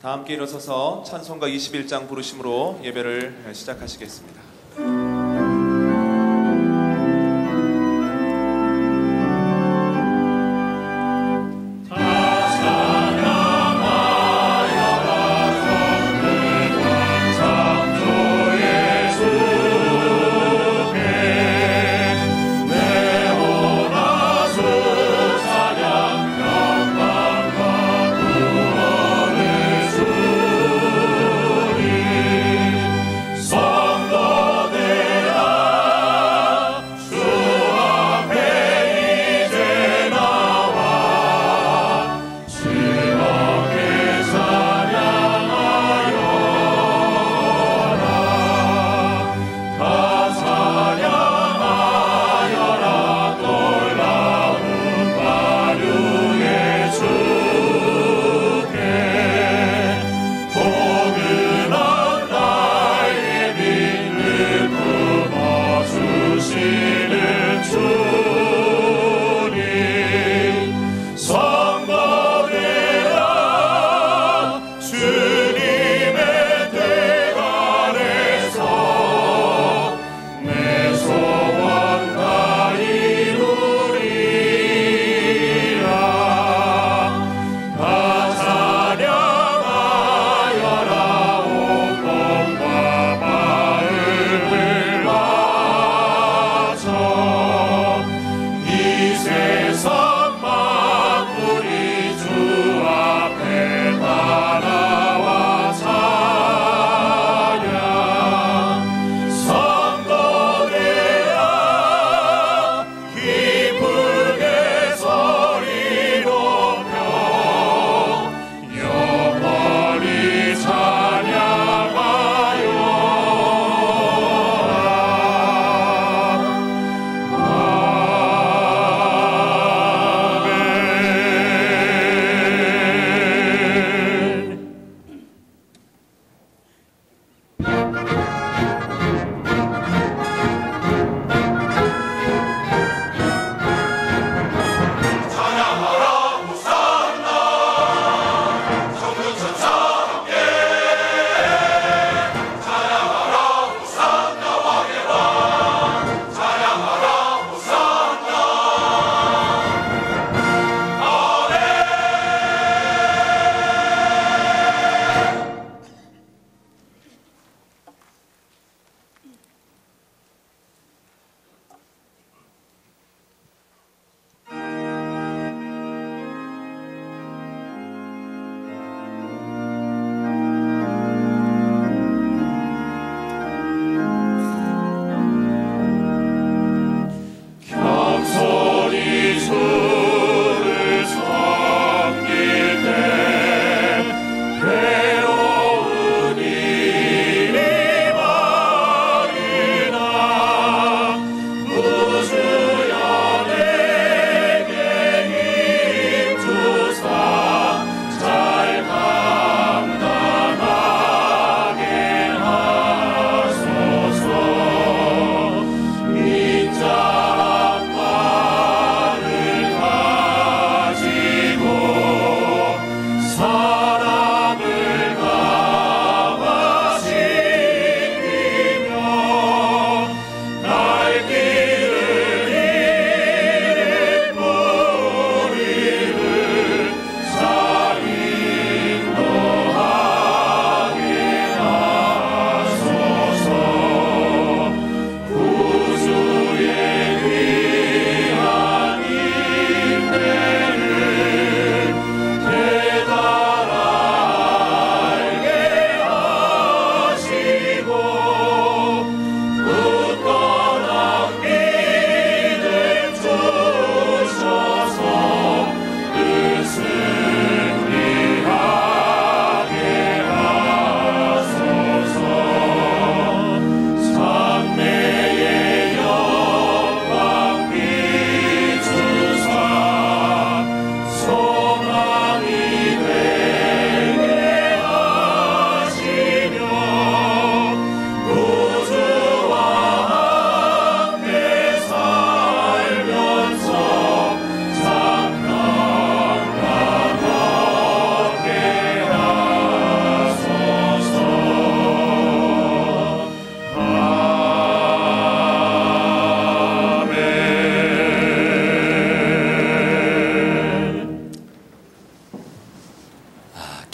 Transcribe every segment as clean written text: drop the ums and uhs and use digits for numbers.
다 함께 일어서서 찬송가 21장 부르심으로 예배를 시작하시겠습니다. 성도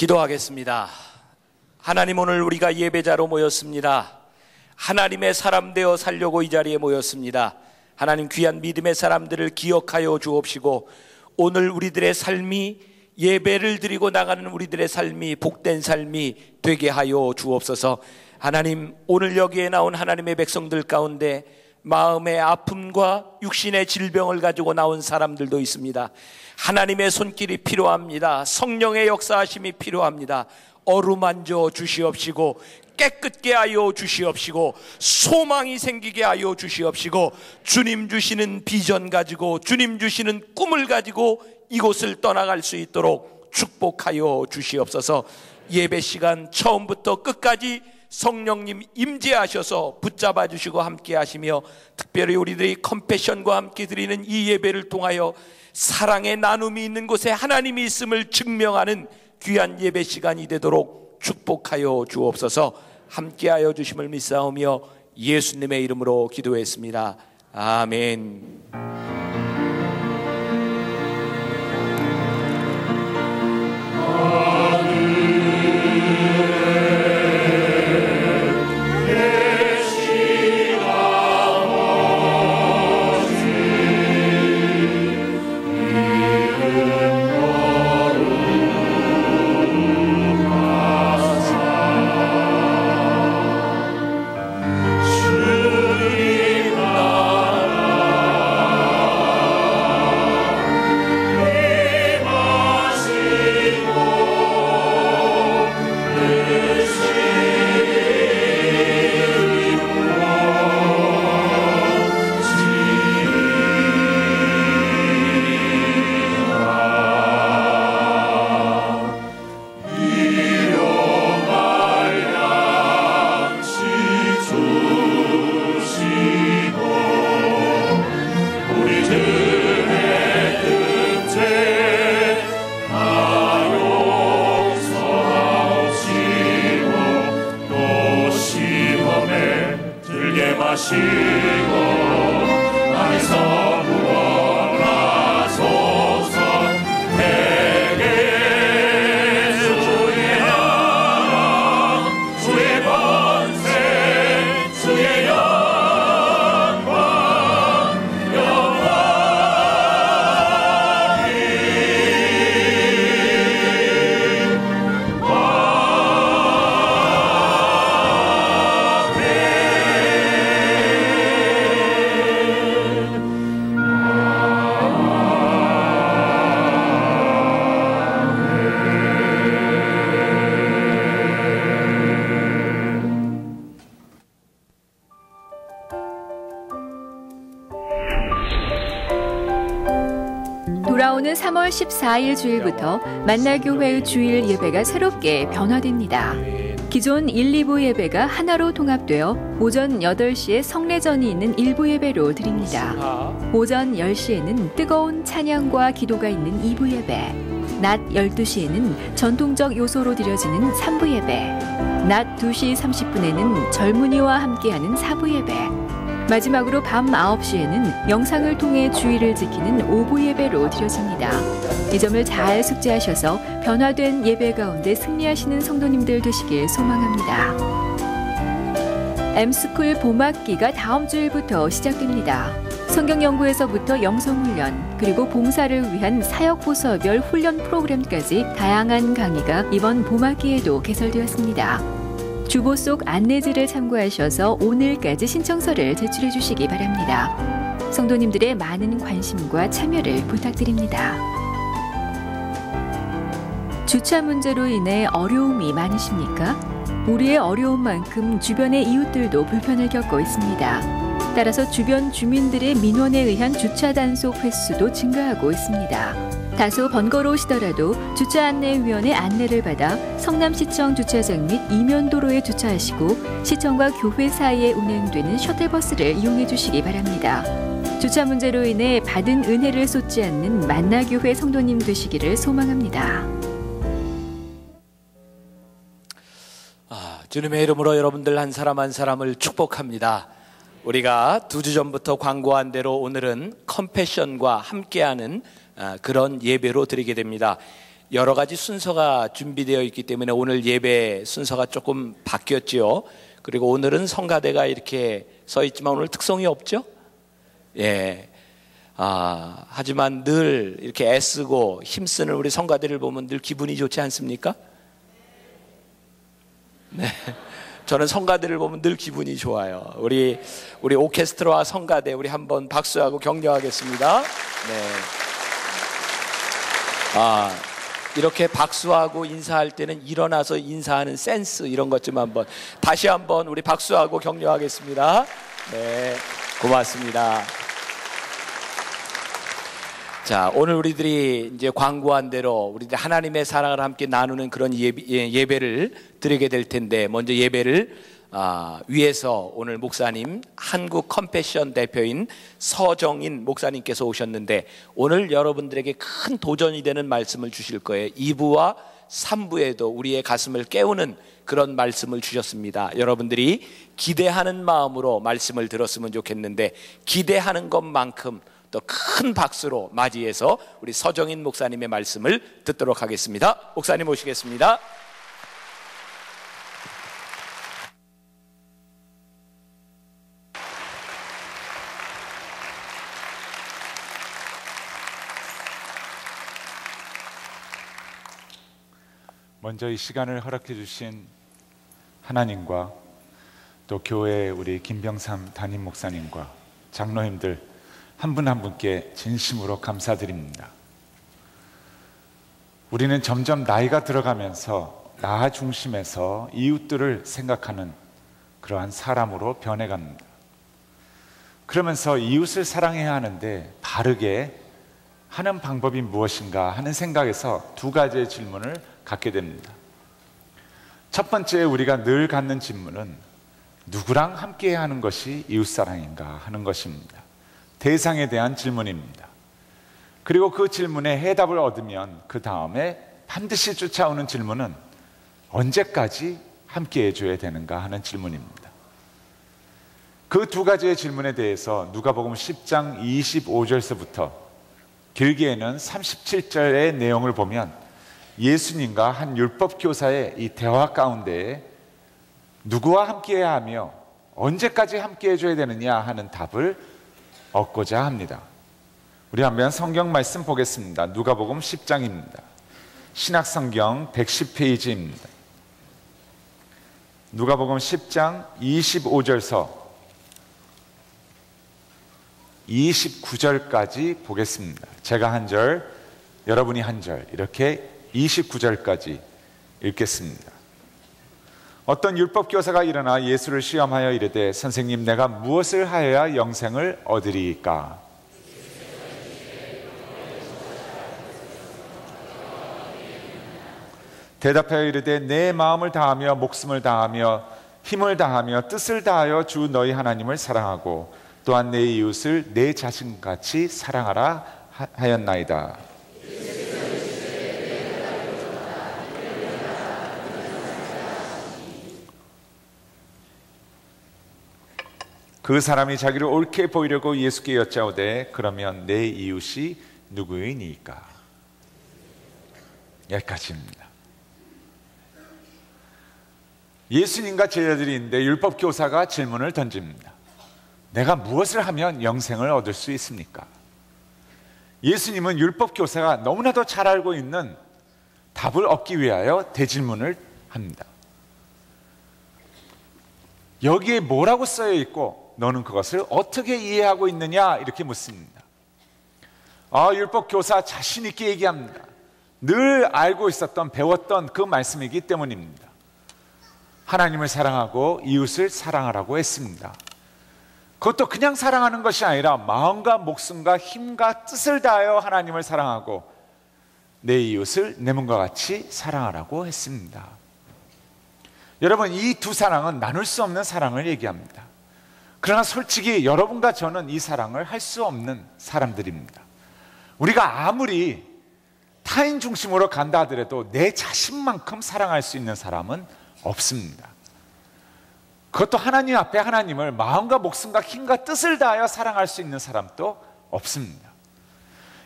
기도하겠습니다. 하나님, 오늘 우리가 예배자로 모였습니다. 하나님의 사람 되어 살려고 이 자리에 모였습니다. 하나님, 귀한 믿음의 사람들을 기억하여 주옵시고, 오늘 우리들의 삶이, 예배를 드리고 나가는 우리들의 삶이 복된 삶이 되게 하여 주옵소서. 하나님, 오늘 여기에 나온 하나님의 백성들 가운데 마음의 아픔과 육신의 질병을 가지고 나온 사람들도 있습니다. 하나님의 손길이 필요합니다. 성령의 역사하심이 필요합니다. 어루만져 주시옵시고, 깨끗게 하여 주시옵시고, 소망이 생기게 하여 주시옵시고, 주님 주시는 비전 가지고, 주님 주시는 꿈을 가지고 이곳을 떠나갈 수 있도록 축복하여 주시옵소서. 예배 시간 처음부터 끝까지 성령님 임재하셔서 붙잡아 주시고 함께 하시며, 특별히 우리들이 컴패션과 함께 드리는 이 예배를 통하여 사랑의 나눔이 있는 곳에 하나님이 있음을 증명하는 귀한 예배 시간이 되도록 축복하여 주옵소서. 함께하여 주심을 믿사오며 예수님의 이름으로 기도했습니다. 아멘. 돌아오는 3월 14일 주일부터 만날교회의 주일 예배가 새롭게 변화됩니다. 기존 1, 2부 예배가 하나로 통합되어 오전 8시에 성례전이 있는 1부 예배로 드립니다. 오전 10시에는 뜨거운 찬양과 기도가 있는 2부 예배, 낮 12시에는 전통적 요소로 드려지는 3부 예배, 낮 2시 30분에는 젊은이와 함께하는 4부 예배, 마지막으로 밤 9시에는 영상을 통해 주의를 지키는 5부 예배로 드려집니다. 이 점을 잘 숙지하셔서 변화된 예배 가운데 승리하시는 성도님들 되시길 소망합니다. M스쿨 봄학기가 다음 주일부터 시작됩니다. 성경연구에서부터 영성훈련, 그리고 봉사를 위한 사역부서별 훈련 프로그램까지 다양한 강의가 이번 봄학기에도 개설되었습니다. 주보 속 안내지를 참고하셔서 오늘까지 신청서를 제출해 주시기 바랍니다. 성도님들의 많은 관심과 참여를 부탁드립니다. 주차 문제로 인해 어려움이 많으십니까? 우리의 어려움만큼 주변의 이웃들도 불편을 겪고 있습니다. 따라서 주변 주민들의 민원에 의한 주차 단속 횟수도 증가하고 있습니다. 다소 번거로우시더라도 주차안내위원회 안내를 받아 성남시청 주차장 및 이면도로에 주차하시고 시청과 교회 사이에 운행되는 셔틀버스를 이용해 주시기 바랍니다. 주차 문제로 인해 받은 은혜를 쏟지 않는 만나교회 성도님 되시기를 소망합니다. 주님의 이름으로 여러분들 한 사람 한 사람을 축복합니다. 우리가 2주 전부터 광고한 대로 오늘은 컴패션과 함께하는 그런 예배로 드리게 됩니다. 여러 가지 순서가 준비되어 있기 때문에 오늘 예배 순서가 조금 바뀌었지요. 그리고 오늘은 성가대가 이렇게 서 있지만 오늘 특성이 없죠? 예. 하지만 늘 이렇게 애쓰고 힘쓰는 우리 성가대를 보면 늘 기분이 좋지 않습니까? 네. 저는 성가대를 보면 늘 기분이 좋아요. 우리 오케스트라와 성가대 우리 한번 박수하고 격려하겠습니다. 네. 이렇게 박수하고 인사할 때는 일어나서 인사하는 센스 이런 것 좀 한번 다시 한번 우리 박수하고 격려하겠습니다. 네, 고맙습니다. 자, 오늘 우리들이 이제 광고한 대로 우리들 하나님의 사랑을 함께 나누는 그런 예배를 드리게 될 텐데, 먼저 예배를 위해서 오늘 목사님, 한국 컴패션 대표인 서정인 목사님께서 오셨는데, 오늘 여러분들에게 큰 도전이 되는 말씀을 주실 거예요. 2부와 3부에도 우리의 가슴을 깨우는 그런 말씀을 주셨습니다. 여러분들이 기대하는 마음으로 말씀을 들었으면 좋겠는데, 기대하는 것만큼 또 큰 박수로 맞이해서 우리 서정인 목사님의 말씀을 듣도록 하겠습니다. 목사님 모시겠습니다. 먼저 이 시간을 허락해 주신 하나님과 또 교회 우리 김병삼 담임 목사님과 장로님들 한 분 한 분께 진심으로 감사드립니다. 우리는 점점 나이가 들어가면서 나 중심에서 이웃들을 생각하는 그러한 사람으로 변해갑니다. 그러면서 이웃을 사랑해야 하는데 바르게 하는 방법이 무엇인가 하는 생각에서 두 가지의 질문을 갖게 됩니다. 첫 번째, 우리가 늘 갖는 질문은 누구랑 함께 하는 것이 이웃사랑인가 하는 것입니다. 대상에 대한 질문입니다. 그리고 그 질문에 해답을 얻으면 그 다음에 반드시 쫓아오는 질문은 언제까지 함께 해줘야 되는가 하는 질문입니다. 그 두 가지의 질문에 대해서 누가복음 10장 25절서부터 길게는 37절의 내용을 보면 예수님과 한 율법교사의 이 대화 가운데에 누구와 함께해야 하며 언제까지 함께해 줘야 되느냐 하는 답을 얻고자 합니다. 우리 한번 성경 말씀 보겠습니다. 누가복음 10장입니다. 신약성경 110페이지입니다. 누가복음 10장 25절서 29절까지 보겠습니다. 제가 한 절, 여러분이 한 절, 이렇게 29절까지 읽겠습니다. 어떤 율법교사가 일어나 예수를 시험하여 이르되 선생님, 내가 무엇을 하여야 영생을 얻으리이까? 대답하여 이르되 내 마음을 다하며 목숨을 다하며 힘을 다하며 뜻을 다하여 주 너희 하나님을 사랑하고 또한 내 이웃을 내 자신같이 사랑하라 하였나이다. 그 사람이 자기를 옳게 보이려고 예수께 여짜오되 그러면 내 이웃이 누구이니까? 여기까지입니다. 예수님과 제자들이 있는데 율법교사가 질문을 던집니다. 내가 무엇을 하면 영생을 얻을 수 있습니까? 예수님은 율법교사가 너무나도 잘 알고 있는 답을 얻기 위하여 대질문을 합니다. 여기에 뭐라고 써여 있고 너는 그것을 어떻게 이해하고 있느냐? 이렇게 묻습니다. 율법교사 자신 있게 얘기합니다. 늘 알고 있었던, 배웠던 그 말씀이기 때문입니다. 하나님을 사랑하고 이웃을 사랑하라고 했습니다. 그것도 그냥 사랑하는 것이 아니라 마음과 목숨과 힘과 뜻을 다하여 하나님을 사랑하고 내 이웃을 내 몸과 같이 사랑하라고 했습니다. 여러분, 이 두 사랑은 나눌 수 없는 사랑을 얘기합니다. 그러나 솔직히 여러분과 저는 이 사랑을 할 수 없는 사람들입니다. 우리가 아무리 타인 중심으로 간다 하더라도 내 자신만큼 사랑할 수 있는 사람은 없습니다. 그것도 하나님 앞에 하나님을 마음과 목숨과 힘과 뜻을 다하여 사랑할 수 있는 사람도 없습니다.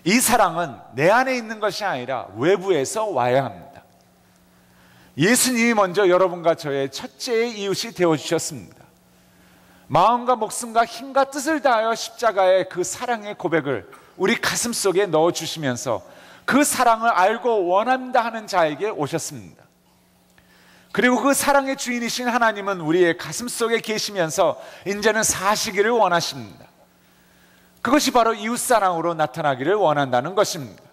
이 사랑은 내 안에 있는 것이 아니라 외부에서 와야 합니다. 예수님이 먼저 여러분과 저의 첫째의 이웃이 되어주셨습니다. 마음과 목숨과 힘과 뜻을 다하여 십자가의 그 사랑의 고백을 우리 가슴 속에 넣어주시면서 그 사랑을 알고 원한다 하는 자에게 오셨습니다. 그리고 그 사랑의 주인이신 하나님은 우리의 가슴 속에 계시면서 이제는 사시기를 원하십니다. 그것이 바로 이웃사랑으로 나타나기를 원한다는 것입니다.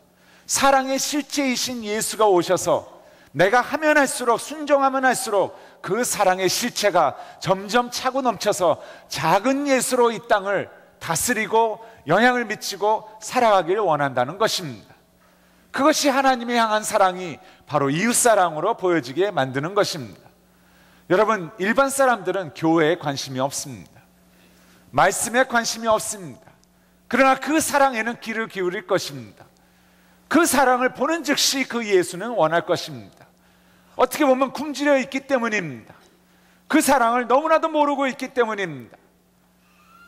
사랑의 실체이신 예수가 오셔서 내가 하면 할수록, 순종하면 할수록 그 사랑의 실체가 점점 차고 넘쳐서 작은 예수로 이 땅을 다스리고 영향을 미치고 살아가기를 원한다는 것입니다. 그것이 하나님의 향한 사랑이 바로 이웃사랑으로 보여지게 만드는 것입니다. 여러분, 일반 사람들은 교회에 관심이 없습니다. 말씀에 관심이 없습니다. 그러나 그 사랑에는 귀를 기울일 것입니다. 그 사랑을 보는 즉시 그 예수는 원할 것입니다. 어떻게 보면 굶주려 있기 때문입니다. 그 사랑을 너무나도 모르고 있기 때문입니다.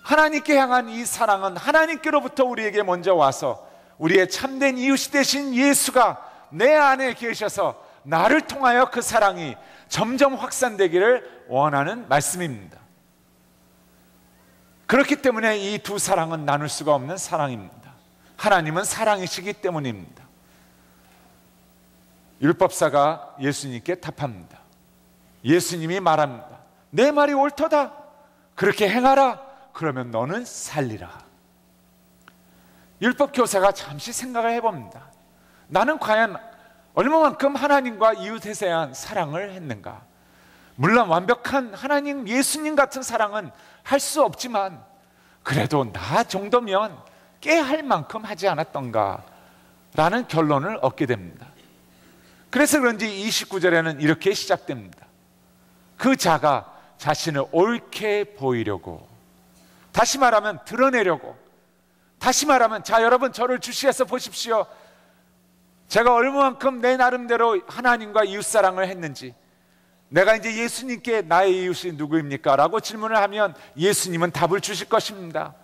하나님께 향한 이 사랑은 하나님께로부터 우리에게 먼저 와서 우리의 참된 이웃이 되신 예수가 내 안에 계셔서 나를 통하여 그 사랑이 점점 확산되기를 원하는 말씀입니다. 그렇기 때문에 이 두 사랑은 나눌 수가 없는 사랑입니다. 하나님은 사랑이시기 때문입니다. 율법사가 예수님께 답합니다. 예수님이 말합니다. 내 말이 옳도다. 그렇게 행하라. 그러면 너는 살리라. 율법교사가 잠시 생각을 해봅니다. 나는 과연 얼마만큼 하나님과 이웃에 대한 사랑을 했는가? 물론 완벽한 하나님, 예수님 같은 사랑은 할 수 없지만 그래도 나 정도면 꽤 할 만큼 하지 않았던가 라는 결론을 얻게 됩니다. 그래서 그런지 29절에는 이렇게 시작됩니다. 그 자가 자신을 옳게 보이려고, 다시 말하면 드러내려고, 다시 말하면 자 여러분 저를 주시해서 보십시오. 제가 얼마만큼 내 나름대로 하나님과 이웃사랑을 했는지, 내가 이제 예수님께 나의 이웃이 누구입니까? 라고 질문을 하면 예수님은 답을 주실 것입니다.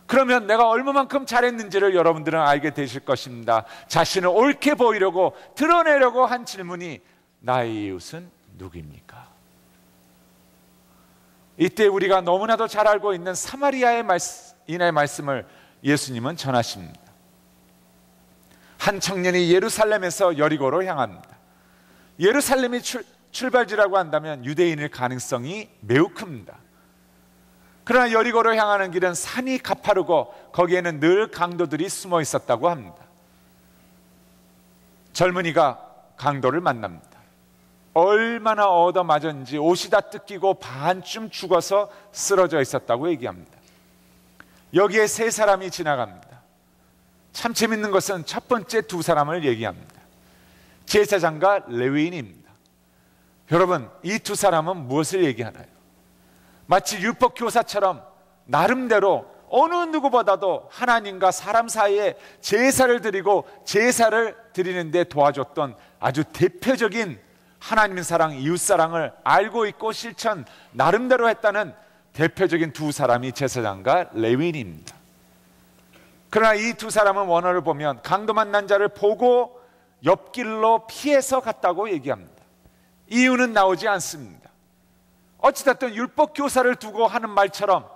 그러면 내가 얼마만큼 잘했는지를 여러분들은 알게 되실 것입니다. 자신을 옳게 보이려고 드러내려고 한 질문이 나의 이웃은 누구입니까? 이때 우리가 너무나도 잘 알고 있는 사마리아의 인의 말씀을 예수님은 전하십니다. 한 청년이 예루살렘에서 여리고로 향합니다. 예루살렘이 출발지라고 한다면 유대인일 가능성이 매우 큽니다. 그러나 여리고로 향하는 길은 산이 가파르고 거기에는 늘 강도들이 숨어 있었다고 합니다. 젊은이가 강도를 만납니다. 얼마나 얻어맞았는지 옷이 다 뜯기고 반쯤 죽어서 쓰러져 있었다고 얘기합니다. 여기에 세 사람이 지나갑니다. 참 재밌는 것은 첫 번째 두 사람을 얘기합니다. 제사장과 레위인입니다. 여러분, 이 두 사람은 무엇을 얘기하나요? 마치 율법교사처럼 나름대로 어느 누구보다도 하나님과 사람 사이에 제사를 드리고 제사를 드리는데 도와줬던 아주 대표적인 하나님의 사랑, 이웃사랑을 알고 있고 실천 나름대로 했다는 대표적인 두 사람이 제사장과 레위인입니다. 그러나 이 두 사람은 원어를 보면 강도 만난 자를 보고 옆길로 피해서 갔다고 얘기합니다. 이유는 나오지 않습니다. 어찌됐든 율법교사를 두고 하는 말처럼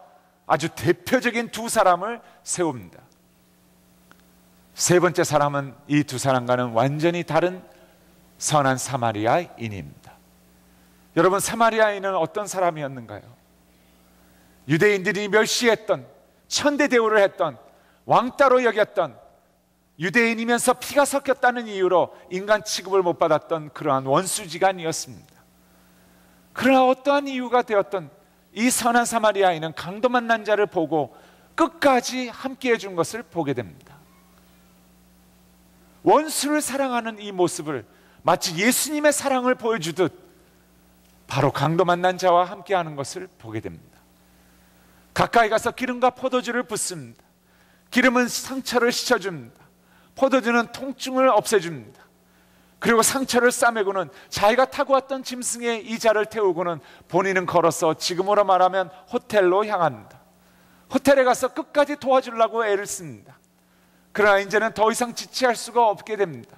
아주 대표적인 두 사람을 세웁니다. 세 번째 사람은 이 두 사람과는 완전히 다른 선한 사마리아인입니다. 여러분, 사마리아인은 어떤 사람이었는가요? 유대인들이 멸시했던, 천대 대우를 했던, 왕따로 여겼던, 유대인이면서 피가 섞였다는 이유로 인간 취급을 못 받았던 그러한 원수지간이었습니다. 그러나 어떠한 이유가 되었던 이 선한 사마리아인은 강도 만난 자를 보고 끝까지 함께 해준 것을 보게 됩니다. 원수를 사랑하는 이 모습을 마치 예수님의 사랑을 보여주듯 바로 강도 만난 자와 함께하는 것을 보게 됩니다. 가까이 가서 기름과 포도주를 붓습니다. 기름은 상처를 씻어줍니다. 포도주는 통증을 없애줍니다. 그리고 상처를 싸매고는 자기가 타고 왔던 짐승의 이자를 태우고는 본인은 걸어서 지금으로 말하면 호텔로 향합니다. 호텔에 가서 끝까지 도와주려고 애를 씁니다. 그러나 이제는 더 이상 지체할 수가 없게 됩니다.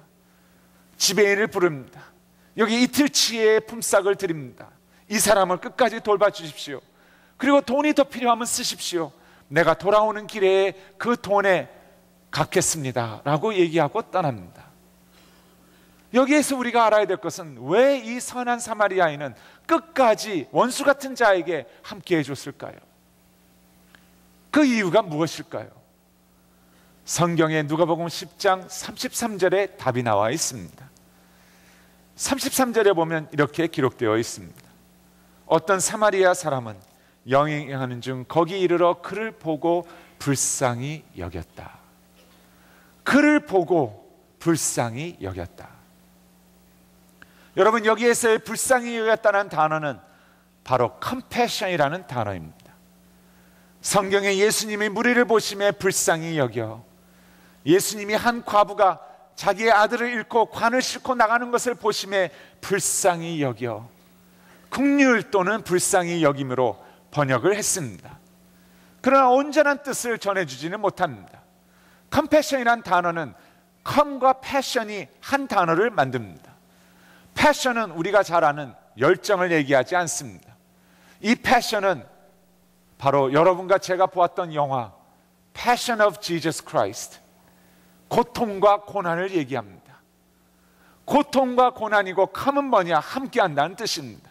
지배인을 부릅니다. 여기 이틀치의 품삯을 드립니다. 이 사람을 끝까지 돌봐주십시오. 그리고 돈이 더 필요하면 쓰십시오. 내가 돌아오는 길에 그 돈에 갚겠습니다 라고 얘기하고 떠납니다. 여기에서 우리가 알아야 될 것은 왜 이 선한 사마리아인은 끝까지 원수 같은 자에게 함께 해줬을까요? 그 이유가 무엇일까요? 성경에 누가복음 10장 33절에 답이 나와 있습니다. 33절에 보면 이렇게 기록되어 있습니다. 어떤 사마리아 사람은 여행하는 중 거기 이르러 그를 보고 불쌍히 여겼다. 그를 보고 불쌍히 여겼다. 여러분, 여기에서의 불쌍히 여겼다는 단어는 바로 compassion이라는 단어입니다. 성경에 예수님이 무리를 보심에 불쌍히 여겨, 예수님이 한 과부가 자기의 아들을 잃고 관을 싣고 나가는 것을 보심에 불쌍히 여겨, 긍휼 또는 불쌍히 여김으로 번역을 했습니다. 그러나 온전한 뜻을 전해주지는 못합니다. compassion이란 단어는 come과 passion이 한 단어를 만듭니다. passion은 우리가 잘 아는 열정을 얘기하지 않습니다. 이 passion은 바로 여러분과 제가 보았던 영화 Passion of Jesus Christ, 고통과 고난을 얘기합니다. 고통과 고난이고 come은 뭐냐? 함께 한다는 뜻입니다.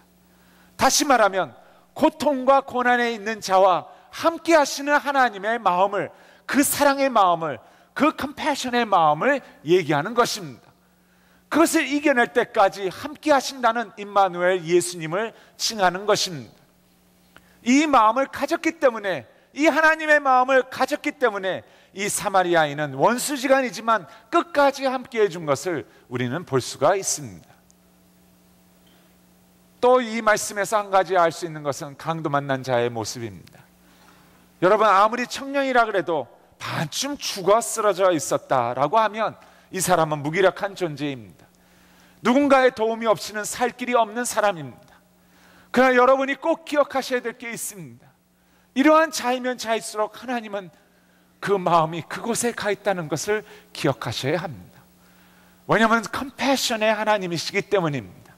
다시 말하면 고통과 고난에 있는 자와 함께 하시는 하나님의 마음을, 그 사랑의 마음을, 그 컴패션의 마음을 얘기하는 것입니다. 그것을 이겨낼 때까지 함께 하신다는 임마누엘 예수님을 칭하는 것입니다. 이 마음을 가졌기 때문에, 이 하나님의 마음을 가졌기 때문에 이 사마리아인은 원수지간이지만 끝까지 함께 해준 것을 우리는 볼 수가 있습니다. 또 이 말씀에서 한 가지 알 수 있는 것은 강도 만난 자의 모습입니다. 여러분, 아무리 청년이라 그래도 반쯤 죽어 쓰러져 있었다라고 하면 이 사람은 무기력한 존재입니다. 누군가의 도움이 없이는 살 길이 없는 사람입니다. 그러나 여러분이 꼭 기억하셔야 될 게 있습니다. 이러한 자이면 자일수록 하나님은 그 마음이 그곳에 가 있다는 것을 기억하셔야 합니다. 왜냐하면 컴패션의 하나님이시기 때문입니다.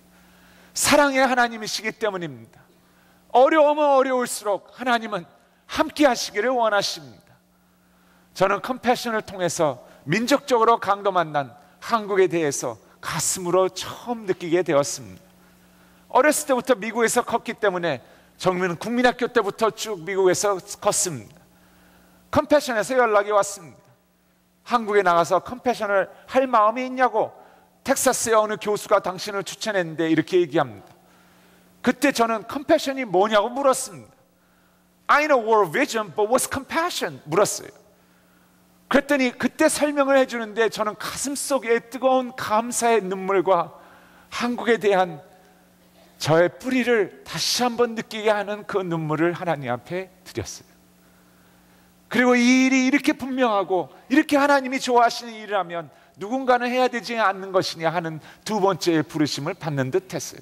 사랑의 하나님이시기 때문입니다. 어려우면 어려울수록 하나님은 함께 하시기를 원하십니다. 저는 컴패션을 통해서 민족적으로 강도 만난 한국에 대해서 가슴으로 처음 느끼게 되었습니다. 어렸을 때부터 미국에서 컸기 때문에 정민은 국민학교 때부터 쭉 미국에서 컸습니다. 컴패션에서 연락이 왔습니다. 한국에 나가서 컴패션을 할 마음이 있냐고 텍사스의 어느 교수가 당신을 추천했는데 이렇게 얘기합니다. 그때 저는 컴패션이 뭐냐고 물었습니다. I know World Vision, but what's compassion? 물었어요. 그랬더니 그때 설명을 해주는데 저는 가슴속에 뜨거운 감사의 눈물과 한국에 대한 저의 뿌리를 다시 한번 느끼게 하는 그 눈물을 하나님 앞에 드렸어요. 그리고 이 일이 이렇게 분명하고 이렇게 하나님이 좋아하시는 일이라면 누군가는 해야 되지 않는 것이냐 하는 두 번째의 부르심을 받는 듯 했어요.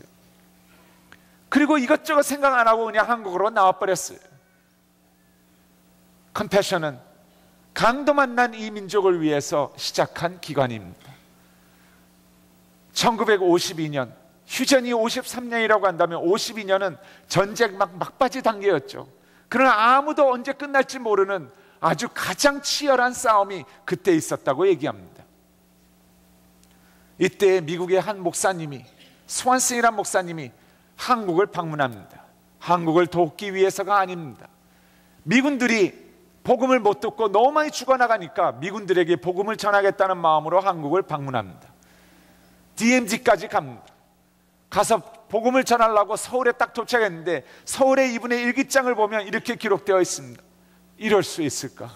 그리고 이것저것 생각 안 하고 그냥 한국으로 나와버렸어요. 컴패션은 강도 만난 이 민족을 위해서 시작한 기관입니다. 1952년, 휴전이 53년이라고 한다면 52년은 전쟁 막바지 단계였죠. 그러나 아무도 언제 끝날지 모르는 아주 가장 치열한 싸움이 그때 있었다고 얘기합니다. 이때 미국의 한 목사님이, 스완슨이란 목사님이 한국을 방문합니다. 한국을 돕기 위해서가 아닙니다. 미군들이 복음을 못 듣고 너무 많이 죽어나가니까 미군들에게 복음을 전하겠다는 마음으로 한국을 방문합니다. DMZ까지 갑니다. 가서 복음을 전하려고 서울에 딱 도착했는데 서울의 이분의 일기장을 보면 이렇게 기록되어 있습니다. 이럴 수 있을까?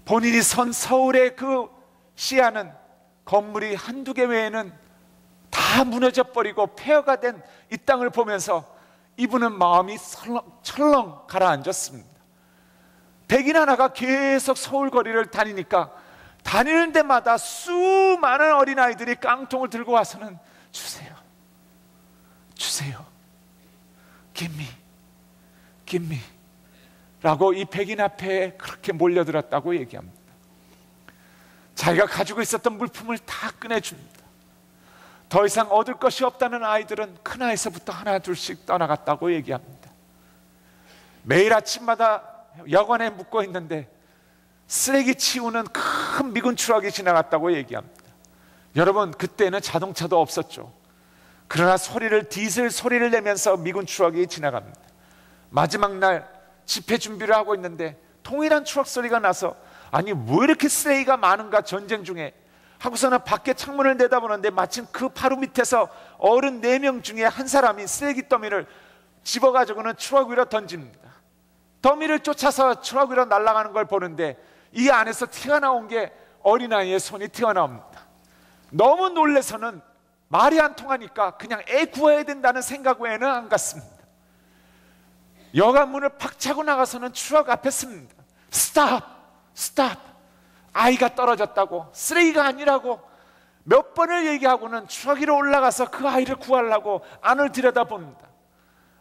본인이 선 서울의 그 시야는 건물이 한두 개 외에는 다 무너져 버리고 폐허가 된 이 땅을 보면서 이분은 마음이 철렁 가라앉았습니다. 백인 하나가 계속 서울 거리를 다니니까 다니는 데마다 수많은 어린아이들이 깡통을 들고 와서는 주세요, 주세요, give me, give me 라고 이 백인 앞에 그렇게 몰려들었다고 얘기합니다. 자기가 가지고 있었던 물품을 다 꺼내줍니다. 더 이상 얻을 것이 없다는 아이들은 큰아이서부터 하나 둘씩 떠나갔다고 얘기합니다. 매일 아침마다 여관에 묵고 있는데 쓰레기 치우는 큰 미군 트럭이 지나갔다고 얘기합니다. 여러분, 그때는 자동차도 없었죠. 그러나 디젤 소리를 내면서 미군 트럭이 지나갑니다. 마지막 날 집회 준비를 하고 있는데 통일한 트럭 소리가 나서, 아니 왜 이렇게 쓰레기가 많은가 전쟁 중에 하고서는 밖에 창문을 내다보는데 마침 그 바로 밑에서 어른 4명 중에 한 사람이 쓰레기 더미를 집어가지고는 트럭 위로 던집니다. 더미를 쫓아서 트럭 위로 날아가는 걸 보는데 이 안에서 튀어나온 게 어린아이의 손이 튀어나옵니다. 너무 놀라서는 말이 안 통하니까 그냥 애 구해야 된다는 생각 외에는 안 갔습니다. 여관 문을 팍 차고 나가서는 트럭 앞에 씁니다. 스탑! 스탑! 아이가 떨어졌다고, 쓰레기가 아니라고 몇 번을 얘기하고는 트럭 위로 올라가서 그 아이를 구하려고 안을 들여다봅니다.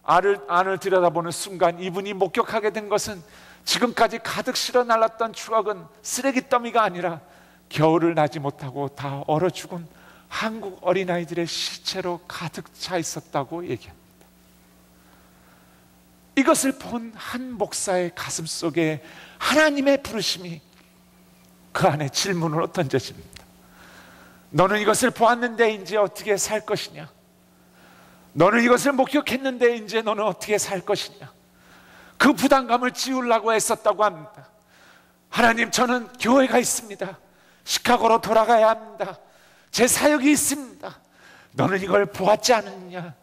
안을 들여다보는 순간 이분이 목격하게 된 것은 지금까지 가득 실어 날랐던 트럭은 쓰레기 더미가 아니라 겨울을 나지 못하고 다 얼어 죽은 한국 어린아이들의 시체로 가득 차 있었다고 얘기합니다. 이것을 본 한 목사의 가슴 속에 하나님의 부르심이 그 안에 질문으로 던져집니다. 너는 이것을 보았는데 이제 어떻게 살 것이냐? 너는 이것을 목격했는데 이제 너는 어떻게 살 것이냐? 그 부담감을 지우려고 애썼다고 합니다. 하나님, 저는 교회가 있습니다. 시카고로 돌아가야 합니다. 제 사역이 있습니다. 너는 이걸 보았지 않느냐?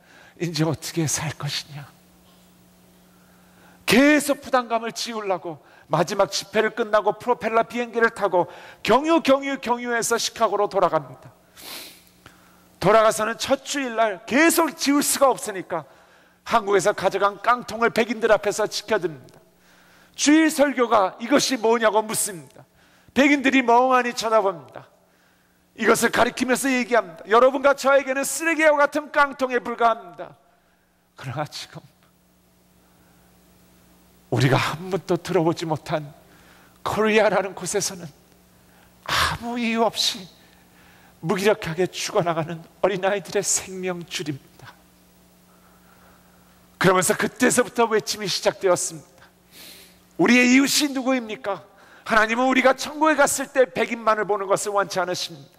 이제 어떻게 살 것이냐? 계속 부담감을 지우려고 마지막 집회를 끝나고 프로펠러 비행기를 타고 경유해서 시카고로 돌아갑니다. 돌아가서는 첫 주일날 계속 지울 수가 없으니까 한국에서 가져간 깡통을 백인들 앞에서 지켜듭니다. 주일 설교가 이것이 뭐냐고 묻습니다. 백인들이 멍하니 쳐다봅니다. 이것을 가리키면서 얘기합니다. 여러분과 저에게는 쓰레기와 같은 깡통에 불과합니다. 그러나 지금 우리가 한 번도 들어보지 못한 코리아라는 곳에서는 아무 이유 없이 무기력하게 죽어나가는 어린아이들의 생명줄입니다. 그러면서 그때서부터 외침이 시작되었습니다. 우리의 이웃이 누구입니까? 하나님은 우리가 천국에 갔을 때 백인만을 보는 것을 원치 않으십니다.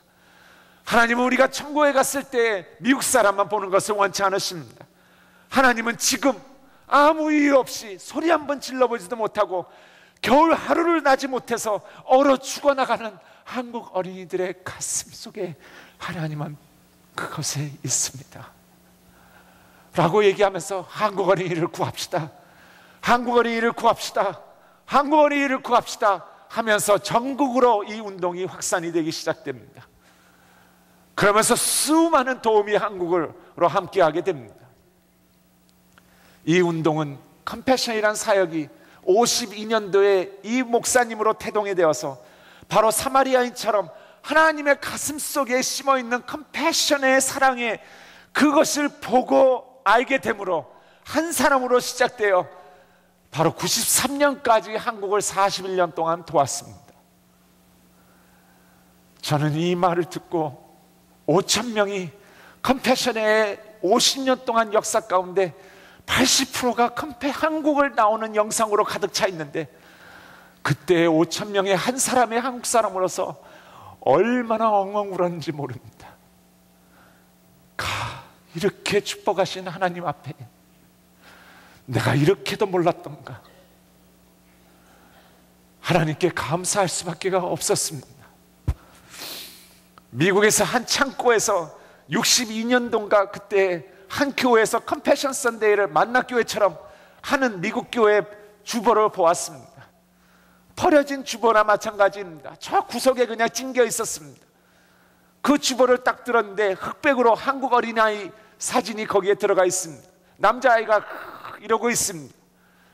하나님은 우리가 천국에 갔을 때 미국 사람만 보는 것을 원치 않으십니다. 하나님은 지금 아무 이유 없이 소리 한번 질러보지도 못하고 겨울 하루를 나지 못해서 얼어 죽어나가는 한국 어린이들의 가슴 속에 하나님은 그것에 있습니다 라고 얘기하면서 한국 어린이를 구합시다, 한국 어린이를 구합시다, 한국 어린이를 구합시다 하면서 전국으로 이 운동이 확산이 되기 시작됩니다. 그러면서 수많은 도움이 한국으로 함께하게 됩니다. 이 운동은 컴패션이란 사역이 52년도에 이 목사님으로 태동이 되어서 바로 사마리아인처럼 하나님의 가슴 속에 심어있는 컴패션의 사랑에 그것을 보고 알게 되므로 한 사람으로 시작되어 바로 93년까지 한국을 41년 동안 도왔습니다. 저는 이 말을 듣고 5,000명이 컴패션의 50년 동안 역사 가운데 80%가 한국을 나오는 영상으로 가득 차 있는데 그때 5,000명의 한 사람의 한국 사람으로서 얼마나 엉엉 울었는지 모릅니다. 이렇게 축복하신 하나님 앞에 내가 이렇게도 몰랐던가. 하나님께 감사할 수밖에 없었습니다. 미국에서 한 창고에서 62년도인가 그때 한 교회에서 컴패션 선데이를 만나교회처럼 하는 미국 교회 주보를 보았습니다. 버려진 주보나 마찬가지입니다. 저 구석에 그냥 찡겨 있었습니다. 그 주보를 딱 들었는데 흑백으로 한국 어린아이 사진이 거기에 들어가 있습니다. 남자아이가 이러고 있습니다.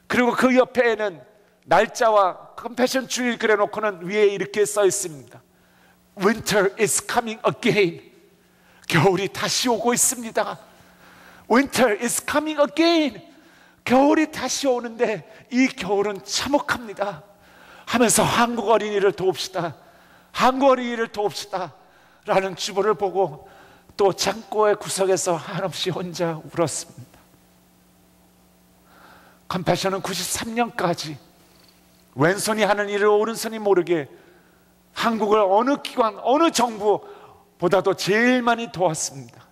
그리고 그 옆에는 날짜와 컴패션 주일 그려놓고는 위에 이렇게 써 있습니다. Winter is coming again. 겨울이 다시 오고 있습니다. Winter is coming again. 겨울이 다시 오는데 이 겨울은 참혹합니다 하면서 한국 어린이를 도웁시다, 한국 어린이를 도웁시다 라는 주보를 보고 또 창고의 구석에서 한없이 혼자 울었습니다. 컴패션은 93년까지 왼손이 하는 일을 오른손이 모르게 한국을 어느 기관, 어느 정부보다도 제일 많이 도왔습니다.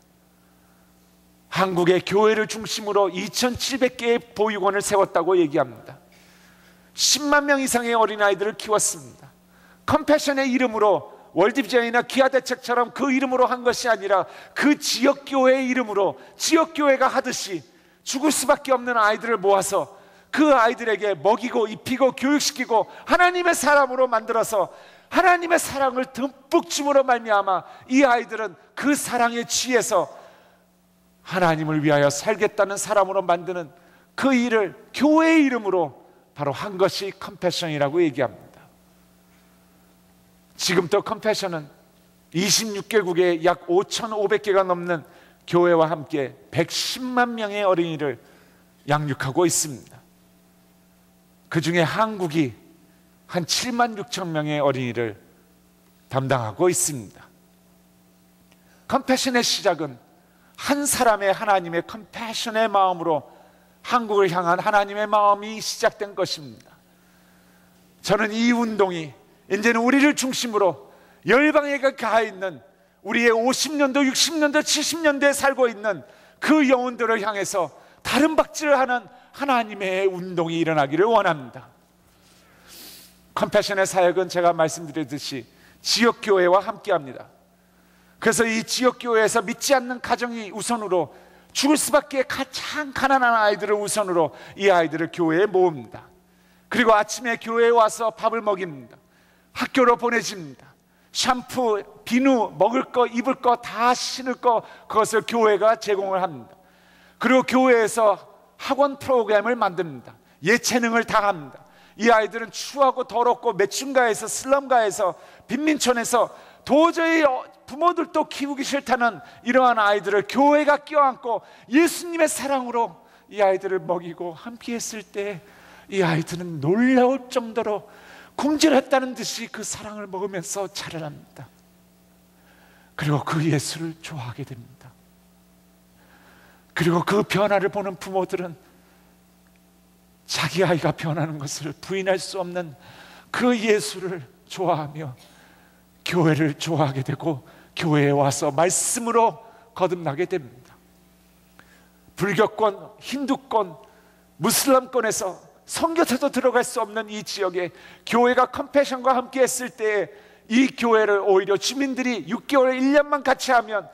한국의 교회를 중심으로 2,700개의 보육원을 세웠다고 얘기합니다. 10만 명 이상의 어린아이들을 키웠습니다. 컴패션의 이름으로 월드비전이나 기아대책처럼 그 이름으로 한 것이 아니라 그 지역교회의 이름으로 지역교회가 하듯이 죽을 수밖에 없는 아이들을 모아서 그 아이들에게 먹이고 입히고 교육시키고 하나님의 사람으로 만들어서 하나님의 사랑을 듬뿍 줌으로 말미암아 이 아이들은 그 사랑에 취해서 하나님을 위하여 살겠다는 사람으로 만드는 그 일을 교회의 이름으로 바로 한 것이 컴패션이라고 얘기합니다. 지금도 컴패션은 26개국에 약 5,500개가 넘는 교회와 함께 110만 명의 어린이를 양육하고 있습니다. 그 중에 한국이 한 7만 6천 명의 어린이를 담당하고 있습니다. 컴패션의 시작은 한 사람의 하나님의 컴패션의 마음으로 한국을 향한 하나님의 마음이 시작된 것입니다. 저는 이 운동이 이제는 우리를 중심으로 열방에 가 있는 우리의 50년도, 60년도, 70년대에 살고 있는 그 영혼들을 향해서 다른 박질을 하는 하나님의 운동이 일어나기를 원합니다. 컴패션의 사역은 제가 말씀드렸듯이 지역교회와 함께합니다. 그래서 이 지역교회에서 믿지 않는 가정이 우선으로 죽을 수밖에 가장 가난한 아이들을 우선으로 이 아이들을 교회에 모읍니다. 그리고 아침에 교회에 와서 밥을 먹입니다. 학교로 보내집니다. 샴푸, 비누, 먹을 거, 입을 거, 다 신을 거 그것을 교회가 제공을 합니다. 그리고 교회에서 학원 프로그램을 만듭니다. 예체능을 다 합니다. 이 아이들은 추하고 더럽고 매춘가에서 슬럼가에서 빈민촌에서 도저히 부모들도 키우기 싫다는 이러한 아이들을 교회가 껴안고 예수님의 사랑으로 이 아이들을 먹이고 함께 했을 때 이 아이들은 놀라울 정도로 굶주렸다는 듯이 그 사랑을 먹으면서 자라납니다. 그리고 그 예수를 좋아하게 됩니다. 그리고 그 변화를 보는 부모들은 자기 아이가 변하는 것을 부인할 수 없는 그 예수를 좋아하며 교회를 좋아하게 되고 교회에 와서 말씀으로 거듭나게 됩니다. 불교권, 힌두권, 무슬림권에서 선교사도 들어갈 수 없는 이 지역에 교회가 컴패션과 함께 했을 때 이 교회를 오히려 주민들이 6개월, 1년만 같이 하면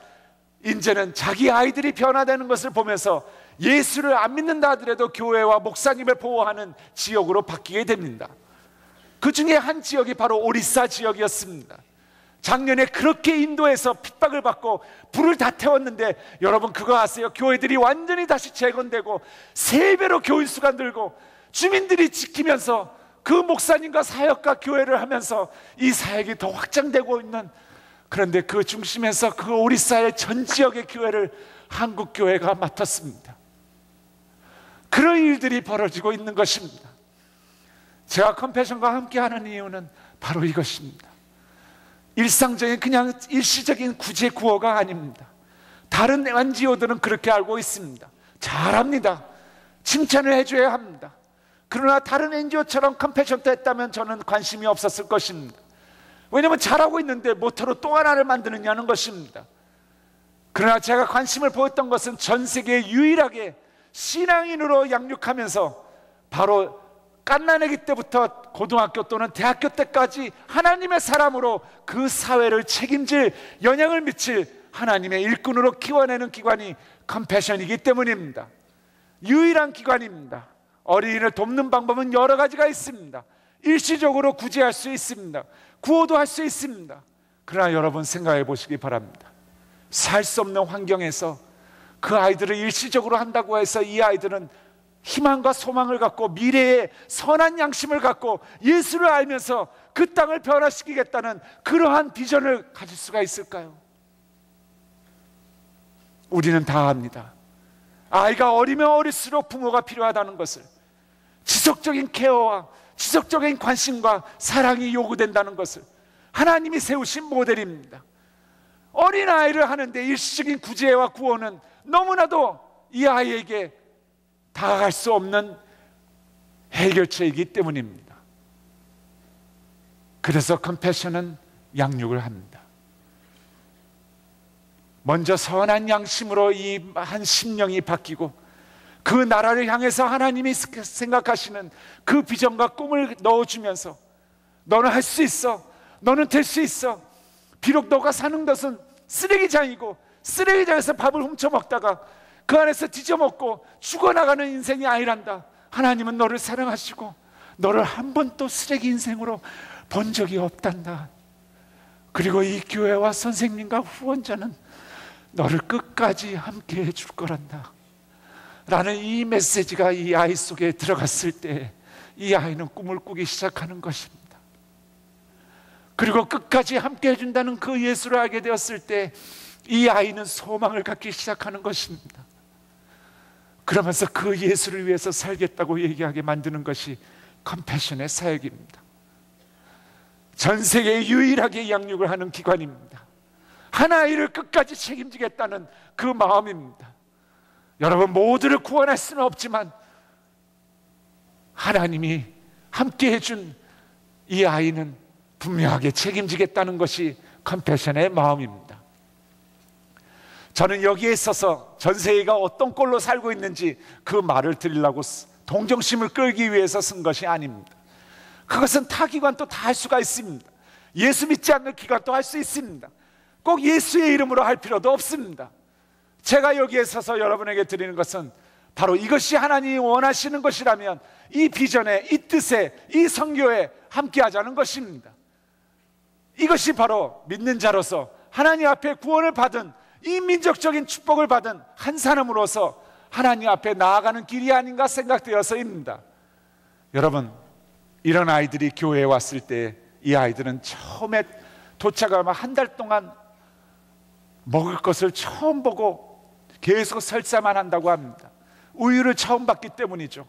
이제는 자기 아이들이 변화되는 것을 보면서 예수를 안 믿는다 하더라도 교회와 목사님을 보호하는 지역으로 바뀌게 됩니다. 그 중에 한 지역이 바로 오리사 지역이었습니다. 작년에 그렇게 인도에서 핍박을 받고 불을 다 태웠는데 여러분 그거 아세요? 교회들이 완전히 다시 재건되고 3배로 교인 수가 늘고 주민들이 지키면서 그 목사님과 사역과 교회를 하면서 이 사역이 더 확장되고 있는, 그런데 그 중심에서 그 오리사의 전 지역의 교회를 한국 교회가 맡았습니다. 그런 일들이 벌어지고 있는 것입니다. 제가 컴패션과 함께하는 이유는 바로 이것입니다. 일상적인 그냥 일시적인 구제 구호가 아닙니다. 다른 NGO들은 그렇게 알고 있습니다. 잘합니다. 칭찬을 해줘야 합니다. 그러나 다른 NGO처럼 컴패션도 했다면 저는 관심이 없었을 것입니다. 왜냐하면 잘하고 있는데 모토로 또 하나를 만드느냐는 것입니다. 그러나 제가 관심을 보였던 것은 전 세계에 유일하게 신앙인으로 양육하면서 바로 갓난아기 때부터 고등학교 또는 대학교 때까지 하나님의 사람으로 그 사회를 책임질, 영향을 미칠 하나님의 일꾼으로 키워내는 기관이 컴패션이기 때문입니다. 유일한 기관입니다. 어린이를 돕는 방법은 여러 가지가 있습니다. 일시적으로 구제할 수 있습니다. 구호도 할 수 있습니다. 그러나 여러분 생각해 보시기 바랍니다. 살 수 없는 환경에서 그 아이들을 일시적으로 한다고 해서 이 아이들은 희망과 소망을 갖고 미래의 선한 양심을 갖고 예수를 알면서 그 땅을 변화시키겠다는 그러한 비전을 가질 수가 있을까요? 우리는 다 압니다. 아이가 어리면 어릴수록 부모가 필요하다는 것을, 지속적인 케어와 지속적인 관심과 사랑이 요구된다는 것을. 하나님이 세우신 모델입니다. 어린아이를 하는데 일시적인 구제와 구원은 너무나도 이 아이에게 다가갈 수 없는 해결책이기 때문입니다. 그래서 컴패션은 양육을 합니다. 먼저 선한 양심으로 이 한 심령이 바뀌고 그 나라를 향해서 하나님이 생각하시는 그 비전과 꿈을 넣어주면서 너는 할 수 있어, 너는 될 수 있어. 비록 너가 사는 것은 쓰레기장이고 쓰레기장에서 밥을 훔쳐먹다가 그 안에서 뒤져먹고 죽어나가는 인생이 아니란다. 하나님은 너를 사랑하시고 너를 한 번도 쓰레기 인생으로 본 적이 없단다. 그리고 이 교회와 선생님과 후원자는 너를 끝까지 함께 해줄 거란다 라는 이 메시지가 이 아이 속에 들어갔을 때 이 아이는 꿈을 꾸기 시작하는 것입니다. 그리고 끝까지 함께 해준다는 그 예수를 알게 되었을 때 이 아이는 소망을 갖기 시작하는 것입니다. 그러면서 그 예수를 위해서 살겠다고 얘기하게 만드는 것이 컴패션의 사역입니다. 전 세계에 유일하게 양육을 하는 기관입니다. 한 아이를 끝까지 책임지겠다는 그 마음입니다. 여러분, 모두를 구원할 수는 없지만 하나님이 함께 해준 이 아이는 분명하게 책임지겠다는 것이 컴패션의 마음입니다. 저는 여기에 있어서 전 세계가 어떤 꼴로 살고 있는지 그 말을 드리려고 동정심을 끌기 위해서 쓴 것이 아닙니다. 그것은 타 기관도 다 할 수가 있습니다. 예수 믿지 않는 기관도 할 수 있습니다. 꼭 예수의 이름으로 할 필요도 없습니다. 제가 여기에 서서 여러분에게 드리는 것은 바로 이것이 하나님이 원하시는 것이라면 이 비전에, 이 뜻에, 이 선교에 함께 하자는 것입니다. 이것이 바로 믿는 자로서 하나님 앞에 구원을 받은, 이 민족적인 축복을 받은 한 사람으로서 하나님 앞에 나아가는 길이 아닌가 생각되어서입니다. 여러분, 이런 아이들이 교회에 왔을 때 이 아이들은 처음에 도착하면 한 달 동안 먹을 것을 처음 보고 계속 설사만 한다고 합니다. 우유를 처음 봤기 때문이죠.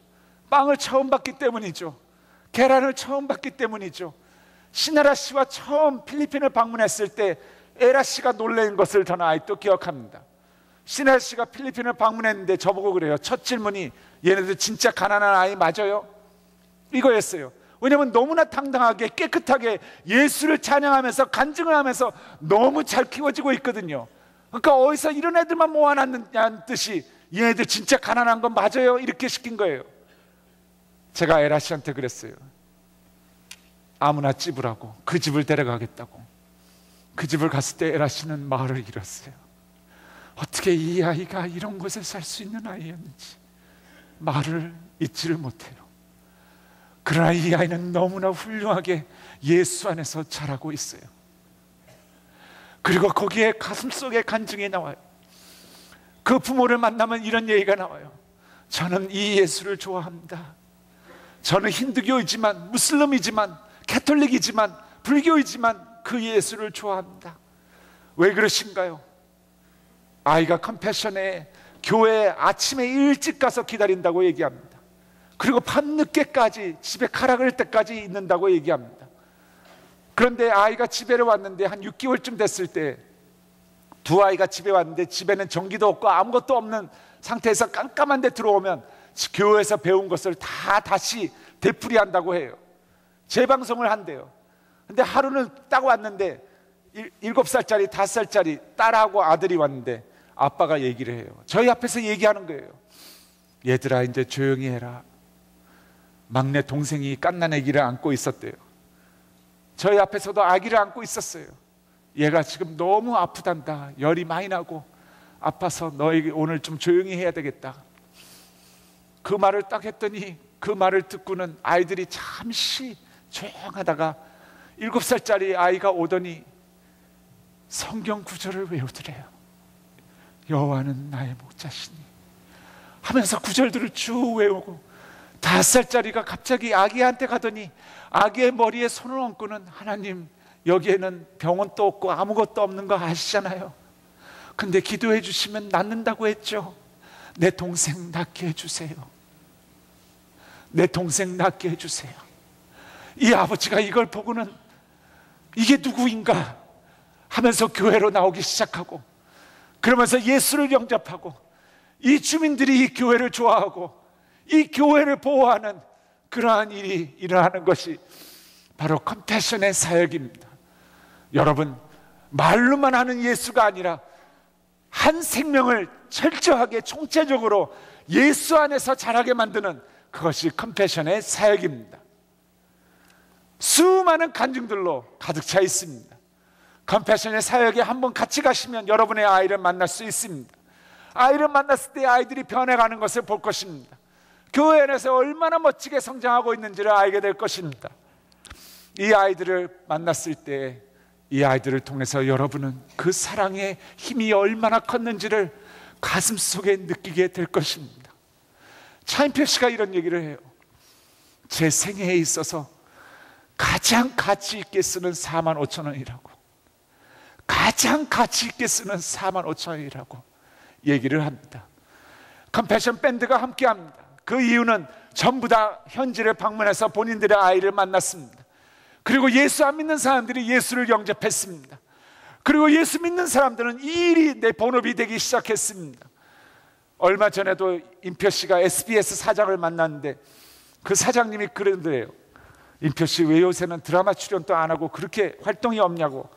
빵을 처음 봤기 때문이죠. 계란을 처음 봤기 때문이죠. 시나라 씨와 처음 필리핀을 방문했을 때 에라 씨가 놀란 것을 저는 아직도 기억합니다. 시나라 씨가 필리핀을 방문했는데 저보고 그래요. 첫 질문이 얘네들 진짜 가난한 아이 맞아요? 이거였어요. 왜냐하면 너무나 당당하게 깨끗하게 예수를 찬양하면서 간증을 하면서 너무 잘 키워지고 있거든요. 그러니까 어디서 이런 애들만 모아놨느냐는 뜻이 얘네들 진짜 가난한 건 맞아요? 이렇게 시킨 거예요. 제가 에라 씨한테 그랬어요. 아무나 찝으라고, 그 집을 데려가겠다고. 그 집을 갔을 때 에라 씨는 말을 잃었어요. 어떻게 이 아이가 이런 곳에 살 수 있는 아이였는지 말을 잊지를 못해요. 그러나 이 아이는 너무나 훌륭하게 예수 안에서 자라고 있어요. 그리고 거기에 가슴속에 간증이 나와요. 그 부모를 만나면 이런 얘기가 나와요. 저는 이 예수를 좋아합니다. 저는 힌두교이지만, 무슬림이지만, 캐톨릭이지만, 불교이지만 그 예수를 좋아합니다. 왜 그러신가요? 아이가 컴패션에 교회에 아침에 일찍 가서 기다린다고 얘기합니다. 그리고 밤늦게까지 집에 가락을 때까지 있는다고 얘기합니다. 그런데 아이가 집에를 왔는데 한 6개월쯤 됐을 때 두 아이가 집에 왔는데 집에는 전기도 없고 아무것도 없는 상태에서 깜깜한 데 들어오면 교회에서 배운 것을 다 다시 되풀이한다고 해요. 재방송을 한대요. 근데 하루는 딱 왔는데 7살짜리 5살짜리 딸하고 아들이 왔는데 아빠가 얘기를 해요. 저희 앞에서 얘기하는 거예요. 얘들아, 이제 조용히 해라. 막내 동생이 갓난 아기를 안고 있었대요. 저희 앞에서도 아기를 안고 있었어요. 얘가 지금 너무 아프단다. 열이 많이 나고 아파서 너에게 오늘 좀 조용히 해야 되겠다. 그 말을 딱 했더니 그 말을 듣고는 아이들이 잠시 조용하다가 7살짜리 아이가 오더니 성경 구절을 외우더래요. 여호와는 나의 목자시니 하면서 구절들을 쭉 외우고 5살짜리가 갑자기 아기한테 가더니 아기의 머리에 손을 얹고는 하나님, 여기에는 병원도 없고 아무것도 없는 거 아시잖아요. 근데 기도해 주시면 낫는다고 했죠. 내 동생 낫게 해주세요. 내 동생 낫게 해주세요. 이 아버지가 이걸 보고는 이게 누구인가 하면서 교회로 나오기 시작하고, 그러면서 예수를 영접하고, 이 주민들이 이 교회를 좋아하고 이 교회를 보호하는 그러한 일이 일어나는 것이 바로 컴패션의 사역입니다. 여러분, 말로만 하는 예수가 아니라 한 생명을 철저하게 총체적으로 예수 안에서 자라게 만드는 그것이 컴패션의 사역입니다. 수많은 간증들로 가득 차 있습니다. 컴패션의 사역에 한번 같이 가시면 여러분의 아이를 만날 수 있습니다. 아이를 만났을 때 아이들이 변해가는 것을 볼 것입니다. 교회 안에서 얼마나 멋지게 성장하고 있는지를 알게 될 것입니다. 이 아이들을 만났을 때 이 아이들을 통해서 여러분은 그 사랑의 힘이 얼마나 컸는지를 가슴속에 느끼게 될 것입니다. 차인표 씨가 이런 얘기를 해요. 제 생애에 있어서 가장 가치 있게 쓰는 45,000원이라고, 가장 가치 있게 쓰는 45,000원이라고 얘기를 합니다. 컴패션 밴드가 함께합니다. 그 이유는 전부 다 현지를 방문해서 본인들의 아이를 만났습니다. 그리고 예수 안 믿는 사람들이 예수를 영접했습니다. 그리고 예수 믿는 사람들은 이 일이 내 본업이 되기 시작했습니다. 얼마 전에도 임표 씨가 SBS 사장을 만났는데 그 사장님이 그러더래요. 임표 씨 왜 요새는 드라마 출연도 안 하고 그렇게 활동이 없냐고.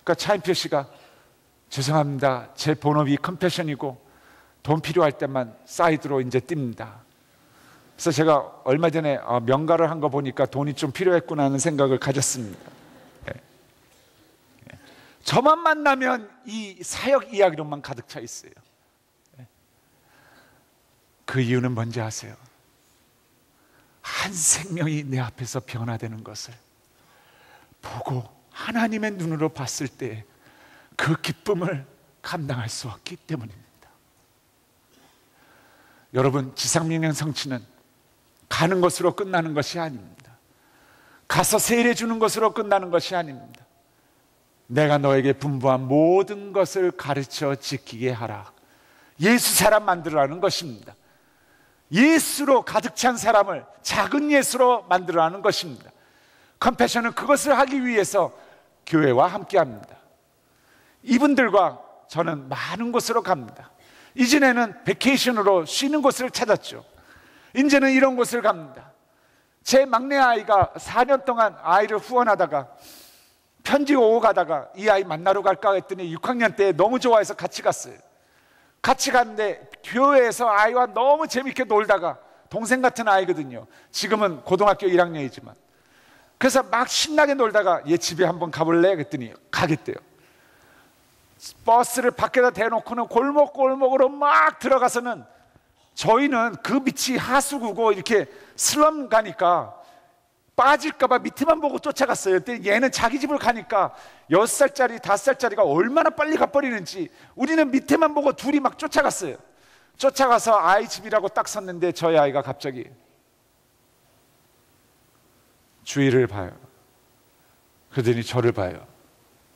그러니까 차임표 씨가 죄송합니다, 제 본업이 컴패션이고 돈 필요할 때만 사이드로 이제 띱니다. 그래서 제가 얼마 전에 명가를 한 거 보니까 돈이 좀 필요했구나 하는 생각을 가졌습니다. 저만 만나면 이 사역 이야기로만 가득 차 있어요. 그 이유는 뭔지 아세요? 한 생명이 내 앞에서 변화되는 것을 보고 하나님의 눈으로 봤을 때 그 기쁨을 감당할 수 없기 때문입니다. 여러분, 지상명령 성취는 가는 것으로 끝나는 것이 아닙니다. 가서 세례 주는 것으로 끝나는 것이 아닙니다. 내가 너에게 분부한 모든 것을 가르쳐 지키게 하라. 예수 사람 만들어라는 것입니다. 예수로 가득 찬 사람을 작은 예수로 만들어라는 것입니다. 컴패션은 그것을 하기 위해서 교회와 함께합니다. 이분들과 저는 많은 곳으로 갑니다. 이전에는 베케이션으로 쉬는 곳을 찾았죠. 이제는 이런 곳을 갑니다. 제 막내 아이가 4년 동안 아이를 후원하다가 편지 오고 가다가 이 아이 만나러 갈까 했더니 6학년 때 너무 좋아해서 같이 갔어요. 같이 갔는데 교회에서 아이와 너무 재밌게 놀다가, 동생 같은 아이거든요. 지금은 고등학교 1학년이지만. 그래서 막 신나게 놀다가 얘 집에 한번 가볼래? 그랬더니 가겠대요. 버스를 밖에다 대놓고는 골목골목으로 막 들어가서는, 저희는 그 밑이 하수구고 이렇게 슬럼 가니까 빠질까봐 밑에만 보고 쫓아갔어요. 근데 얘는 자기 집을 가니까 6살짜리 5살짜리가 얼마나 빨리 가버리는지 우리는 밑에만 보고 둘이 막 쫓아갔어요. 쫓아가서 아이 집이라고 딱 섰는데 저희 아이가 갑자기 주위를 봐요. 그러더니 저를 봐요.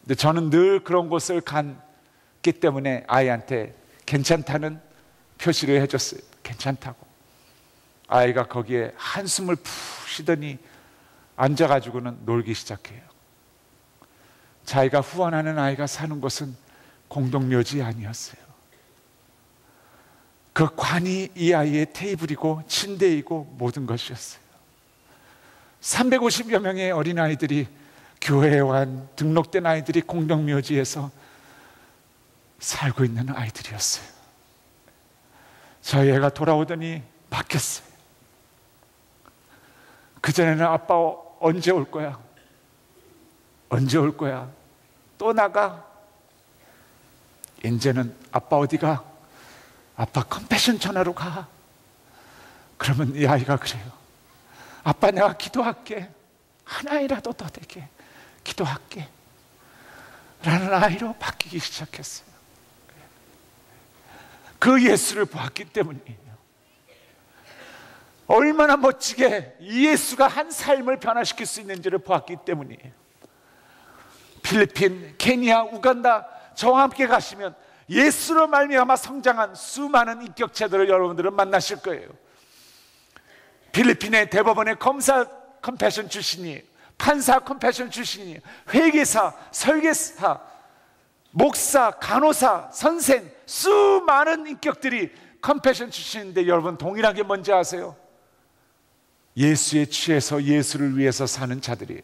근데 저는 늘 그런 곳을 갔기 때문에 아이한테 괜찮다는 표시를 해줬어요. 괜찮다고. 아이가 거기에 한숨을 푹 쉬더니 앉아가지고는 놀기 시작해요. 자기가 후원하는 아이가 사는 곳은 공동묘지 아니었어요. 그 관이 이 아이의 테이블이고 침대이고 모든 것이었어요. 350여 명의 어린아이들이, 교회에 온 등록된 아이들이 공동묘지에서 살고 있는 아이들이었어요. 저희 애가 돌아오더니 바뀌었어요. 그전에는 아빠 언제 올 거야? 언제 올 거야? 또 나가? 이제는 아빠 어디가? 아빠 컴패션 전화로 가. 그러면 이 아이가 그래요. 아빠 내가 기도할게. 하나이라도 더 되게 기도할게. 라는 아이로 바뀌기 시작했어요. 그 예수를 보았기 때문이에요. 얼마나 멋지게 이 예수가 한 삶을 변화시킬 수 있는지를 보았기 때문이에요. 필리핀, 케냐, 우간다, 저와 함께 가시면 예수로 말미암아 성장한 수많은 인격체들을 여러분들은 만나실 거예요. 필리핀의 대법원의 검사 컴패션 출신이에요. 판사 컴패션 출신이에요. 회계사, 설계사, 목사, 간호사, 선생, 수많은 인격들이 컴패션 출신인데 여러분 동일한 게 뭔지 아세요? 예수에 취해서 예수를 위해서 사는 자들이에요.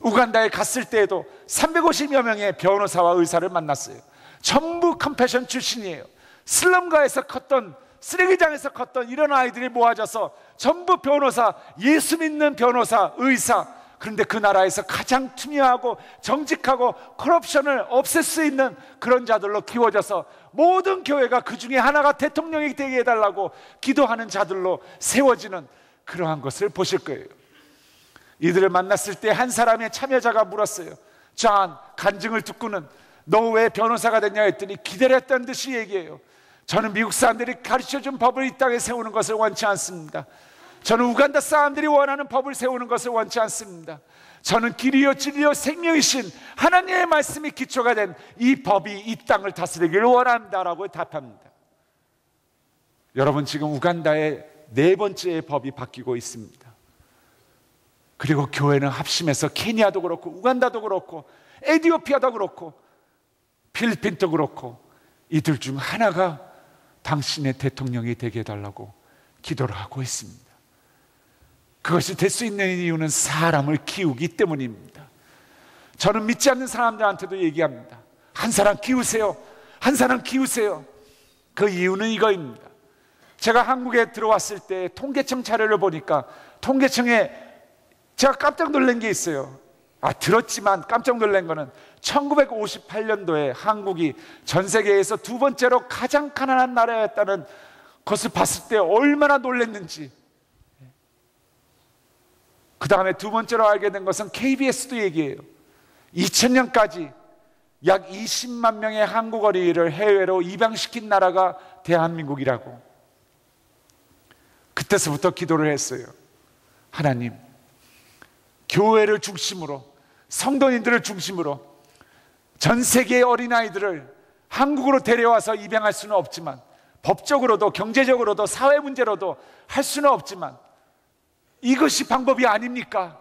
우간다에 갔을 때에도 350여 명의 변호사와 의사를 만났어요. 전부 컴패션 출신이에요. 슬럼가에서 컸던, 쓰레기장에서 컸던 이런 아이들이 모아져서 전부 변호사, 예수 믿는 변호사, 의사. 그런데 그 나라에서 가장 투명하고 정직하고 커럽션을 없앨 수 있는 그런 자들로 키워져서 모든 교회가 그 중에 하나가 대통령이 되게 해달라고 기도하는 자들로 세워지는 그러한 것을 보실 거예요. 이들을 만났을 때 한 사람의 참여자가 물었어요. 존, 간증을 듣고는 너 왜 변호사가 됐냐 했더니 기다렸다는 듯이 얘기해요. 저는 미국 사람들이 가르쳐준 법을 이 땅에 세우는 것을 원치 않습니다. 저는 우간다 사람들이 원하는 법을 세우는 것을 원치 않습니다. 저는 길이요 진리요 생명이신 하나님의 말씀이 기초가 된 이 법이 이 땅을 다스리기를 원합니다라고 답합니다. 여러분, 지금 우간다의 4번째 법이 바뀌고 있습니다. 그리고 교회는 합심해서 케니아도 그렇고 우간다도 그렇고 에티오피아도 그렇고 필리핀도 그렇고 이들 중 하나가 당신의 대통령이 되게 해달라고 기도를 하고 있습니다. 그것이 될 수 있는 이유는 사람을 키우기 때문입니다. 저는 믿지 않는 사람들한테도 얘기합니다. 한 사람 키우세요. 한 사람 키우세요. 그 이유는 이거입니다. 제가 한국에 들어왔을 때 통계청 자료를 보니까 통계청에 제가 깜짝 놀란 게 있어요. 들었지만 깜짝 놀란 거는 1958년도에 한국이 전 세계에서 2번째로 가장 가난한 나라였다는 것을 봤을 때 얼마나 놀랐는지. 그 다음에 2번째로 알게 된 것은 KBS도 얘기해요. 2000년까지 약 20만 명의 한국 어린이를 해외로 입양시킨 나라가 대한민국이라고. 그때서부터 기도를 했어요. 하나님, 교회를 중심으로, 성도님들을 중심으로 전 세계의 어린아이들을 한국으로 데려와서 입양할 수는 없지만, 법적으로도 경제적으로도 사회 문제로도 할 수는 없지만 이것이 방법이 아닙니까?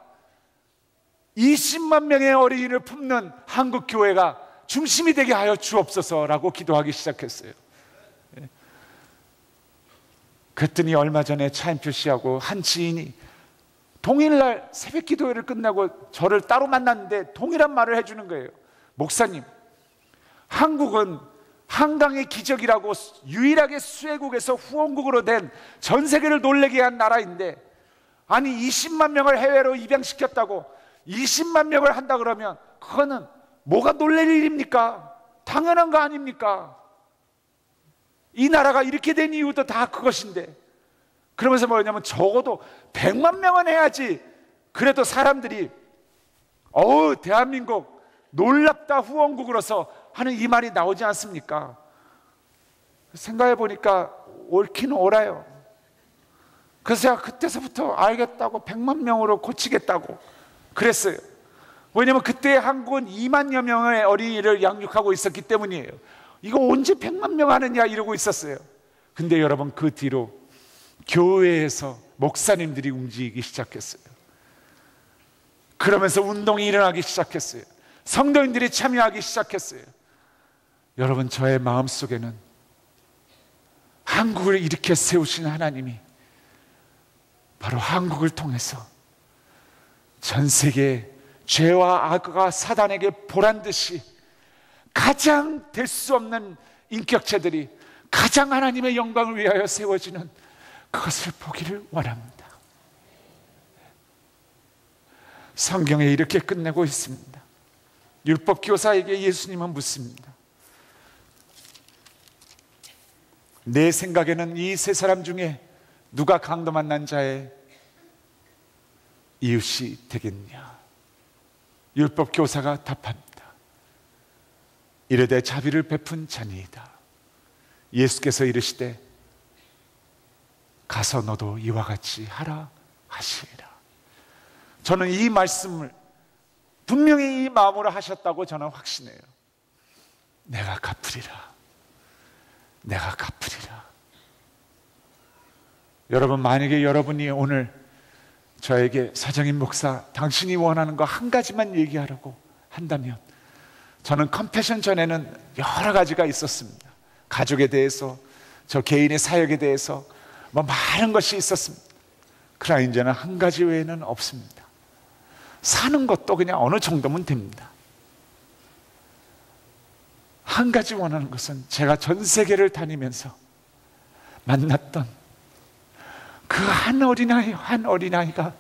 20만 명의 어린이를 품는 한국 교회가 중심이 되게 하여 주옵소서라고 기도하기 시작했어요. 그랬더니 얼마 전에 차인표 씨하고 한 지인이 동일날 새벽 기도회를 끝나고 저를 따로 만났는데 동일한 말을 해주는 거예요. 목사님, 한국은 한강의 기적이라고 유일하게 수혜국에서 후원국으로 된 전 세계를 놀라게 한 나라인데, 아니 20만 명을 해외로 입양시켰다고 20만 명을 한다 그러면 그거는 뭐가 놀랄 일입니까? 당연한 거 아닙니까? 이 나라가 이렇게 된 이유도 다 그것인데. 그러면서 뭐냐면 적어도 100만 명은 해야지 그래도 사람들이 대한민국 놀랍다 후원국으로서 하는 이 말이 나오지 않습니까? 생각해 보니까 옳긴 옳아요. 그래서 제가 그때서부터 알겠다고 100만 명으로 고치겠다고 그랬어요. 왜냐면 그때 한국은 2만여 명의 어린이를 양육하고 있었기 때문이에요. 이거 언제 100만 명 하느냐 이러고 있었어요. 근데 여러분, 그 뒤로 교회에서 목사님들이 움직이기 시작했어요. 그러면서 운동이 일어나기 시작했어요. 성도인들이 참여하기 시작했어요. 여러분, 저의 마음속에는 한국을 이렇게 세우신 하나님이 바로 한국을 통해서 전 세계에 죄와 악과 사단에게 보란듯이 가장 될 수 없는 인격체들이 가장 하나님의 영광을 위하여 세워지는 그것을 보기를 원합니다. 성경에 이렇게 끝내고 있습니다. 율법 교사에게 예수님은 묻습니다. 내 생각에는 이 세 사람 중에 누가 강도 만난 자의 이웃이 되겠냐? 율법 교사가 답합니다. 이르되 자비를 베푼 자니이다. 예수께서 이르시되 가서 너도 이와 같이 하라 하시리라. 저는 이 말씀을 분명히 이 마음으로 하셨다고 저는 확신해요. 내가 갚으리라. 내가 갚으리라. 여러분, 만약에 여러분이 오늘 저에게 서정인 목사, 당신이 원하는 거 한 가지만 얘기하라고 한다면, 저는 컴패션 전에는 여러 가지가 있었습니다. 가족에 대해서, 저 개인의 사역에 대해서 많은 것이 있었습니다. 그러나 이제는 한 가지 외에는 없습니다. 사는 것도 그냥 어느 정도면 됩니다. 한 가지 원하는 것은 제가 전 세계를 다니면서 만났던 그 한 어린아이가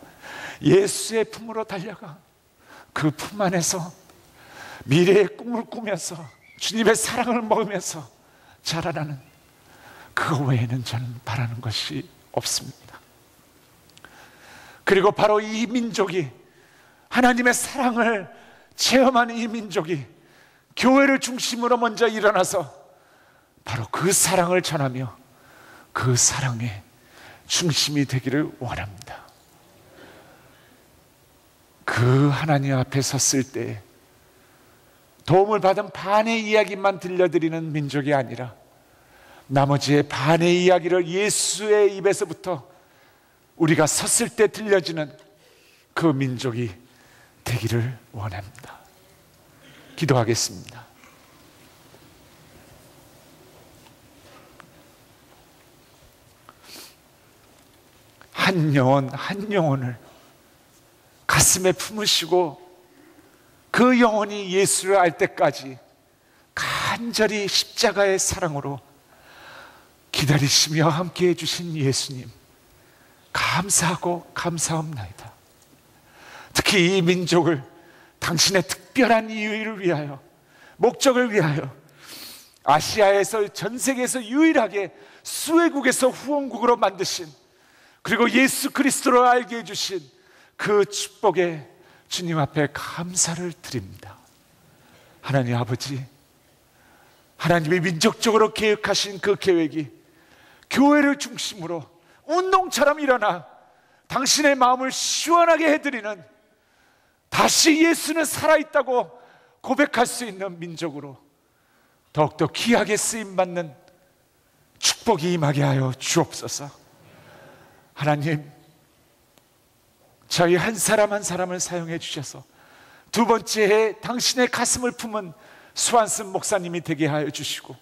예수의 품으로 달려가 그 품 안에서 미래의 꿈을 꾸면서 주님의 사랑을 먹으면서 자라나는, 그거 외에는 저는 바라는 것이 없습니다. 그리고 바로 이 민족이, 하나님의 사랑을 체험하는 이 민족이 교회를 중심으로 먼저 일어나서 바로 그 사랑을 전하며 그 사랑의 중심이 되기를 원합니다. 그 하나님 앞에 섰을 때 도움을 받은 반의 이야기만 들려드리는 민족이 아니라 나머지의 반의 이야기를 예수의 입에서부터 우리가 섰을 때 들려지는 그 민족이 되기를 원합니다. 기도하겠습니다. 한 영혼 한 영혼을 가슴에 품으시고 그 영혼이 예수를 알 때까지 간절히 십자가의 사랑으로 기다리시며 함께해 주신 예수님, 감사하고 감사합니다. 특히 이 민족을 당신의 특별한 이유를 위하여, 목적을 위하여 아시아에서, 전 세계에서 유일하게 수혜국에서 후원국으로 만드신, 그리고 예수 그리스도를 알게 해주신 그 축복에 주님 앞에 감사를 드립니다. 하나님 아버지, 하나님이 민족적으로 계획하신 그 계획이 교회를 중심으로 운동처럼 일어나 당신의 마음을 시원하게 해드리는, 다시 예수는 살아있다고 고백할 수 있는 민족으로 더욱더 귀하게 쓰임받는 축복이 임하게 하여 주옵소서. 하나님, 저희 한 사람 한 사람을 사용해 주셔서 두 번째 해 당신의 가슴을 품은 수완슨 목사님이 되게 하여 주시고,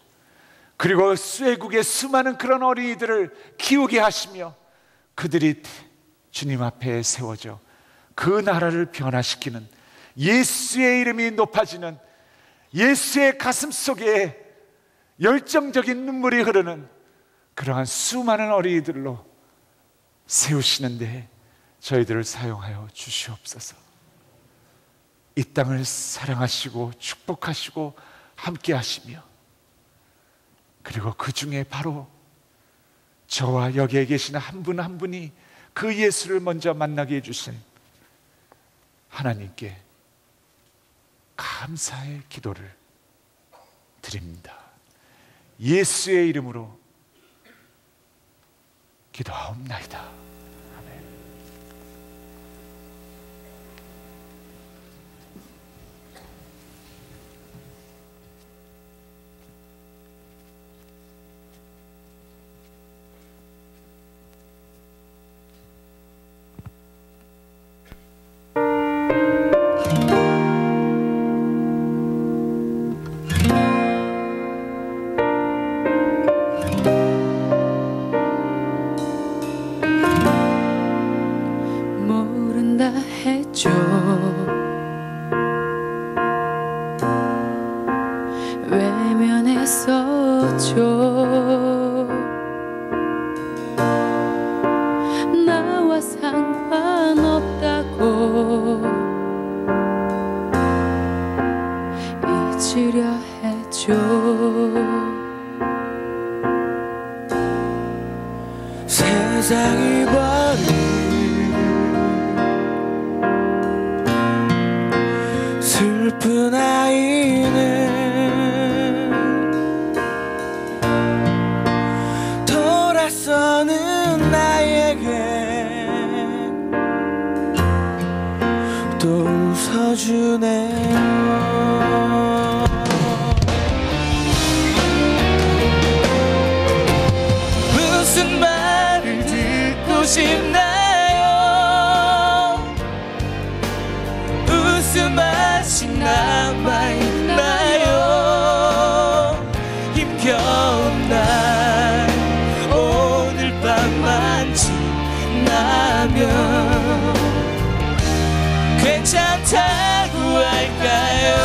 그리고 수혜국의 수많은 그런 어린이들을 키우게 하시며 그들이 주님 앞에 세워져 그 나라를 변화시키는, 예수의 이름이 높아지는, 예수의 가슴 속에 열정적인 눈물이 흐르는 그러한 수많은 어린이들로 세우시는데 저희들을 사용하여 주시옵소서. 이 땅을 사랑하시고 축복하시고 함께 하시며, 그리고 그 중에 바로 저와 여기에 계신 한 분 한 분이 그 예수를 먼저 만나게 해주신 하나님께 감사의 기도를 드립니다. 예수의 이름으로 기도하옵나이다. 아멘. 외면했었죠. 나와 상관없다고 잊으려 했죠. 세상이 버린 슬픈 아이는 돌아서는 나에게 또 웃어주네요. 무슨 말을 듣고 싶나요? 지나면 괜찮다고 할까요?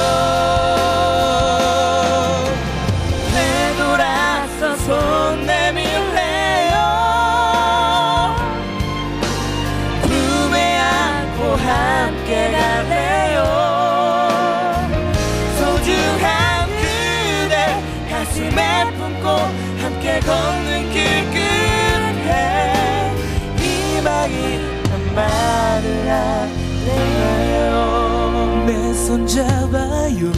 되돌아서 손 내밀래요. 품에 안고 함께 갈래요. 소중한 그대 가슴에 품고 함께 걷는 길 끝에 희망이 한 말을 하네요. 내 손 잡아요.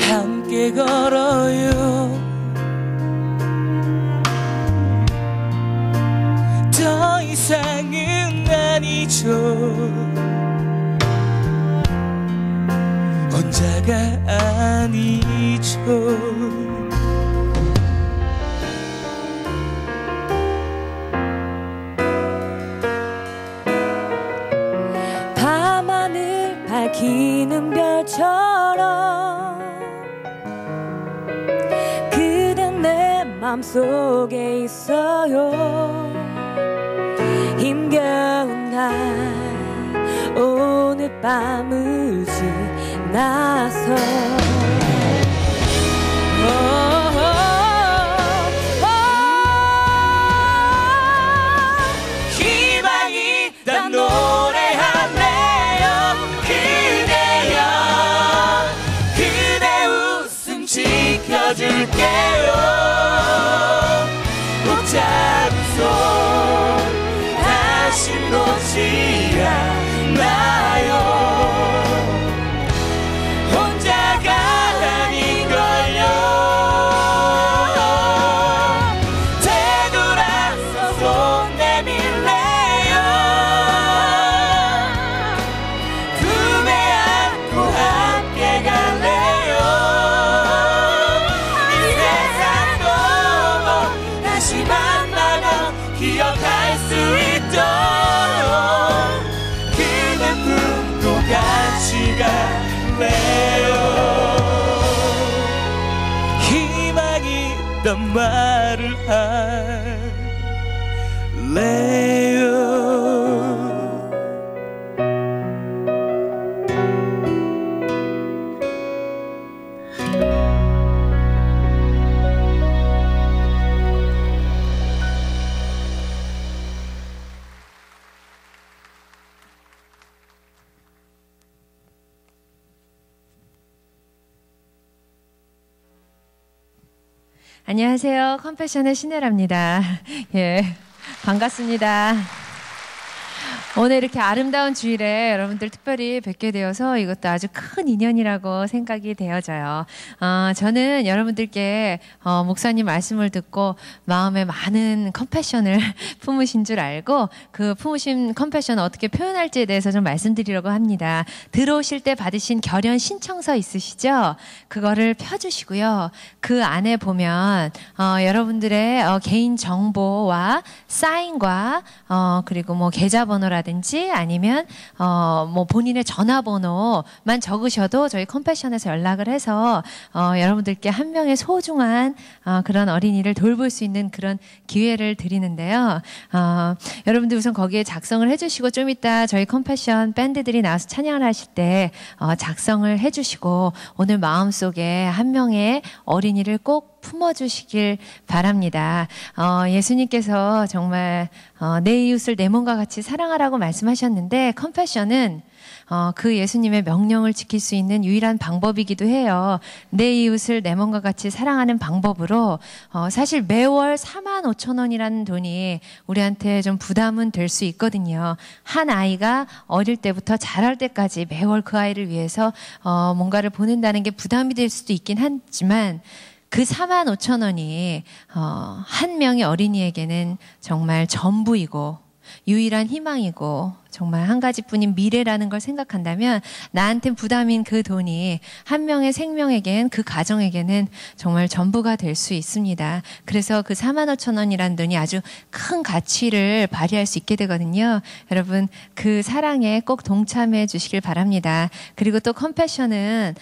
함께 걸어요. 더 이상은 아니죠. 혼자가 아니죠. 밤하늘 밝히는 별처럼 그댄 내 맘속에 있어요. 힘겨운 날 오늘 밤을 지나서 희망이 있단 노래할래요. 그대여 그대 웃음 지켜줄게요. 붙잡은 손 다시 놓지 않아요. 혼자가 아닌걸요. 되돌아서 손 내밀래요. 품에 안고 함께 갈래요. 이 세상 넘어 다시 만나면 기억할 수 있도록 그대 품고 같이 갈래요. 희망이 있단 말을 할래요. 안녕하세요. 컴패션의 신혜라입니다. 예, 반갑습니다. 오늘 이렇게 아름다운 주일에 여러분들 특별히 뵙게 되어서 이것도 아주 큰 인연이라고 생각이 되어져요. 저는 여러분들께 목사님 말씀을 듣고 마음에 많은 컴패션을 품으신 줄 알고 그 품으신 컴패션을 어떻게 표현할지에 대해서 좀 말씀드리려고 합니다. 들어오실 때 받으신 결연 신청서 있으시죠? 그거를 펴주시고요. 그 안에 보면 여러분들의 개인 정보와 사인과 그리고 뭐 계좌번호라든지 아니면 뭐 본인의 전화번호만 적으셔도 저희 컴패션에서 연락을 해서 여러분들께 한 명의 소중한 그런 어린이를 돌볼 수 있는 그런 기회를 드리는데요. 여러분들 우선 거기에 작성을 해주시고 좀 이따 저희 컴패션 밴드들이 나와서 찬양을 하실 때 작성을 해주시고 오늘 마음속에 한 명의 어린이를 꼭 품어주시길 바랍니다. 예수님께서 정말 내 이웃을 내 몸과 같이 사랑하라고 말씀하셨는데 컴패션은 그 예수님의 명령을 지킬 수 있는 유일한 방법이기도 해요. 내 이웃을 내 몸과 같이 사랑하는 방법으로 사실 매월 45,000원이라는 돈이 우리한테 좀 부담은 될 수 있거든요. 한 아이가 어릴 때부터 자랄 때까지 매월 그 아이를 위해서 뭔가를 보낸다는 게 부담이 될 수도 있긴 하지만 그 45,000원이 한 명의 어린이에게는 정말 전부이고 유일한 희망이고 정말 한 가지뿐인 미래라는 걸 생각한다면 나한테 부담인 그 돈이 한 명의 생명에겐, 그 가정에게는 정말 전부가 될 수 있습니다. 그래서 그 45,000원이라는 돈이 아주 큰 가치를 발휘할 수 있게 되거든요. 여러분 그 사랑에 꼭 동참해 주시길 바랍니다. 그리고 또 컴패션은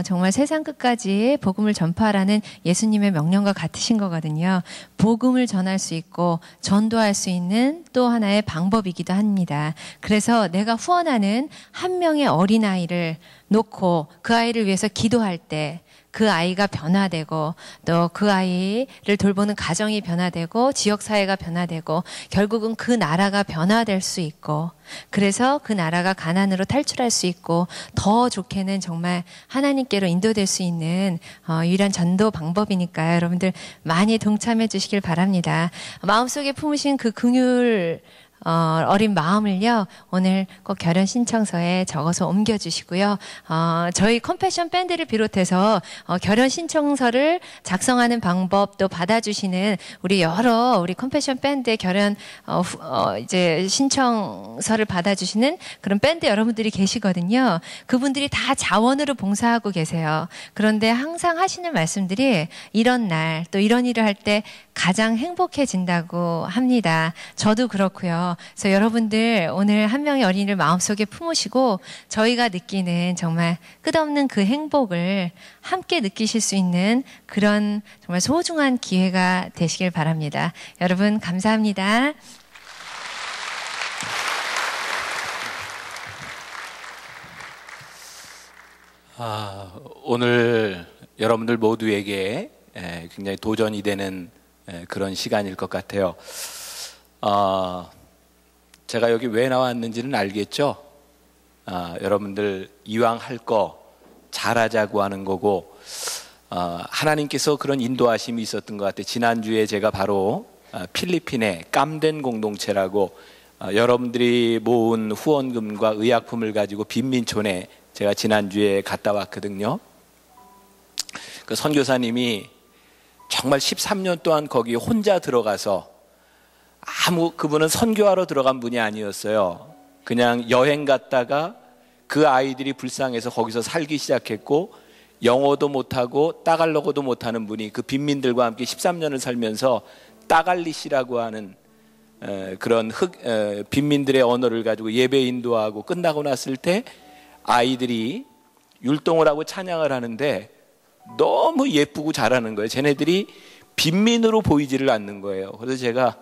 정말 세상 끝까지 복음을 전파하라는 예수님의 명령과 같으신 거거든요. 복음을 전할 수 있고 전도할 수 있는 또 하나의 방법이기도 합니다. 그래서 내가 후원하는 한 명의 어린아이를 놓고 그 아이를 위해서 기도할 때 그 아이가 변화되고 또 그 아이를 돌보는 가정이 변화되고 지역사회가 변화되고 결국은 그 나라가 변화될 수 있고 그래서 그 나라가 가난으로 탈출할 수 있고 더 좋게는 정말 하나님께로 인도될 수 있는 유일한 전도 방법이니까요. 여러분들 많이 동참해 주시길 바랍니다. 마음속에 품으신 그 긍휼 어린 마음을요 오늘 꼭 결혼 신청서에 적어서 옮겨주시고요. 저희 컴패션 밴드를 비롯해서 결혼 신청서를 작성하는 방법 또 받아주시는 우리 컴패션 밴드의 결혼 이제 신청서를 받아주시는 그런 밴드 여러분들이 계시거든요. 그분들이 다 자원으로 봉사하고 계세요. 그런데 항상 하시는 말씀들이 이런 날 또 이런 일을 할 때 가장 행복해진다고 합니다. 저도 그렇고요. 그래서 여러분들 오늘 한 명의 어린이를 마음속에 품으시고 저희가 느끼는 정말 끝없는 그 행복을 함께 느끼실 수 있는 그런 정말 소중한 기회가 되시길 바랍니다. 여러분 감사합니다. 오늘 여러분들 모두에게 굉장히 도전이 되는 그런 시간일 것 같아요. 제가 여기 왜 나왔는지는 알겠죠? 여러분들 이왕 할 거 잘하자고 하는 거고 하나님께서 그런 인도하심이 있었던 것 같아요. 지난주에 제가 바로 필리핀의 깜덴 공동체라고 여러분들이 모은 후원금과 의약품을 가지고 빈민촌에 제가 지난주에 갔다 왔거든요. 그 선교사님이 정말 13년 동안 거기 혼자 들어가서 그분은 선교하러 들어간 분이 아니었어요. 그냥 여행 갔다가 그 아이들이 불쌍해서 거기서 살기 시작했고 영어도 못하고 따갈로그도 못하는 분이 그 빈민들과 함께 13년을 살면서 따갈리시라고 하는 그런 빈민들의 언어를 가지고 예배 인도하고 끝나고 났을 때 아이들이 율동을 하고 찬양을 하는데 너무 예쁘고 잘하는 거예요. 쟤네들이 빈민으로 보이지를 않는 거예요. 그래서 제가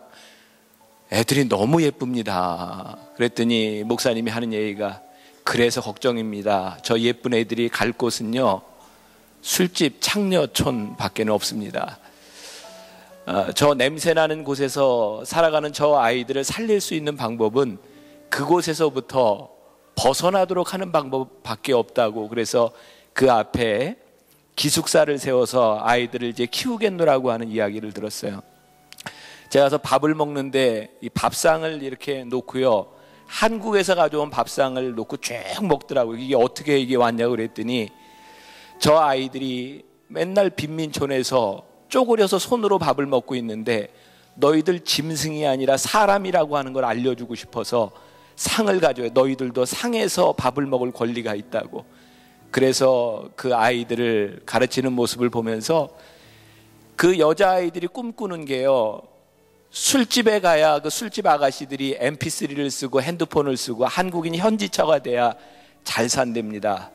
애들이 너무 예쁩니다. 그랬더니 목사님이 하는 얘기가 그래서 걱정입니다. 저 예쁜 애들이 갈 곳은요 술집 창녀촌 밖에는 없습니다. 저 냄새나는 곳에서 살아가는 저 아이들을 살릴 수 있는 방법은 그곳에서부터 벗어나도록 하는 방법밖에 없다고. 그래서 그 앞에 기숙사를 세워서 아이들을 이제 키우겠노라고 하는 이야기를 들었어요. 제가 가서 밥을 먹는데 이 밥상을 이렇게 놓고요, 한국에서 가져온 밥상을 놓고 쭉 먹더라고요. 이게 어떻게 이게 왔냐고 그랬더니 저 아이들이 맨날 빈민촌에서 쪼그려서 손으로 밥을 먹고 있는데 너희들 짐승이 아니라 사람이라고 하는 걸 알려주고 싶어서 상을 가져요. 너희들도 상에서 밥을 먹을 권리가 있다고. 그래서 그 아이들을 가르치는 모습을 보면서 그 여자아이들이 꿈꾸는 게요, 술집에 가야 그 술집 아가씨들이 mp3를 쓰고 핸드폰을 쓰고 한국인 현지처가 돼야 잘 산답니다.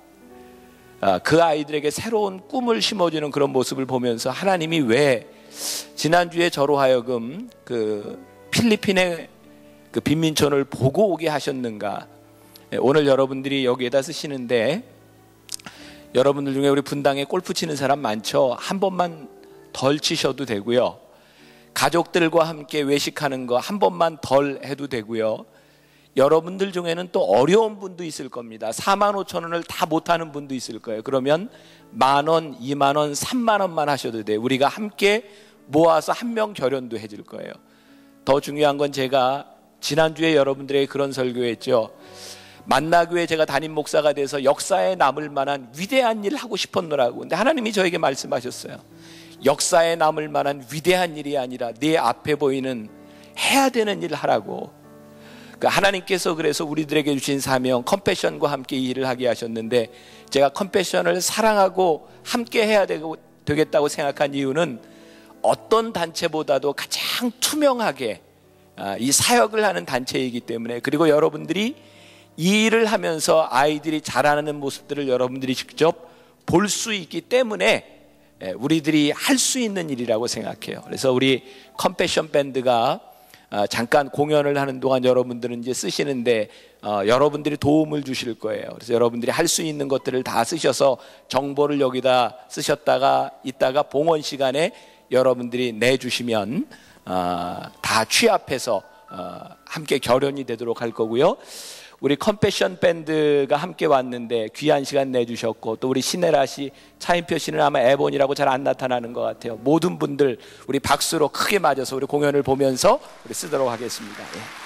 그 아이들에게 새로운 꿈을 심어주는 그런 모습을 보면서 하나님이 왜 지난주에 저로 하여금 그 필리핀의 그 빈민촌을 보고 오게 하셨는가. 오늘 여러분들이 여기에다 쓰시는데 여러분들 중에 우리 분당에 골프 치는 사람 많죠? 한 번만 덜 치셔도 되고요, 가족들과 함께 외식하는 거 한 번만 덜 해도 되고요, 여러분들 중에는 또 어려운 분도 있을 겁니다. 45,000원을 다 못하는 분도 있을 거예요. 그러면 10,000원, 20,000원, 30,000원만 하셔도 돼요. 우리가 함께 모아서 한 명 결연도 해줄 거예요. 더 중요한 건 제가 지난주에 여러분들에게 그런 설교했죠. 만나교회 제가 담임 목사가 돼서 역사에 남을 만한 위대한 일 하고 싶었노라고. 근데 하나님이 저에게 말씀하셨어요. 역사에 남을 만한 위대한 일이 아니라 네 앞에 보이는 해야 되는 일 하라고. 하나님께서 그래서 우리들에게 주신 사명 컴패션과 함께 이 일을 하게 하셨는데, 제가 컴패션을 사랑하고 함께 해야 되겠다고 생각한 이유는 어떤 단체보다도 가장 투명하게 이 사역을 하는 단체이기 때문에, 그리고 여러분들이 이 일을 하면서 아이들이 자라는 모습들을 여러분들이 직접 볼 수 있기 때문에 우리들이 할 수 있는 일이라고 생각해요. 그래서 우리 컴패션 밴드가 잠깐 공연을 하는 동안 여러분들은 이제 쓰시는데 여러분들이 도움을 주실 거예요. 그래서 여러분들이 할 수 있는 것들을 다 쓰셔서 정보를 여기다 쓰셨다가 이따가 봉헌 시간에 여러분들이 내주시면 다 취합해서 함께 결연이 되도록 할 거고요. 우리 컴패션 밴드가 함께 왔는데 귀한 시간 내주셨고, 또 우리 신혜라 씨, 차인표 씨는 아마 에본이라고 잘 안 나타나는 것 같아요. 모든 분들 우리 박수로 크게 맞아서 우리 공연을 보면서 우리 쓰도록 하겠습니다. 예.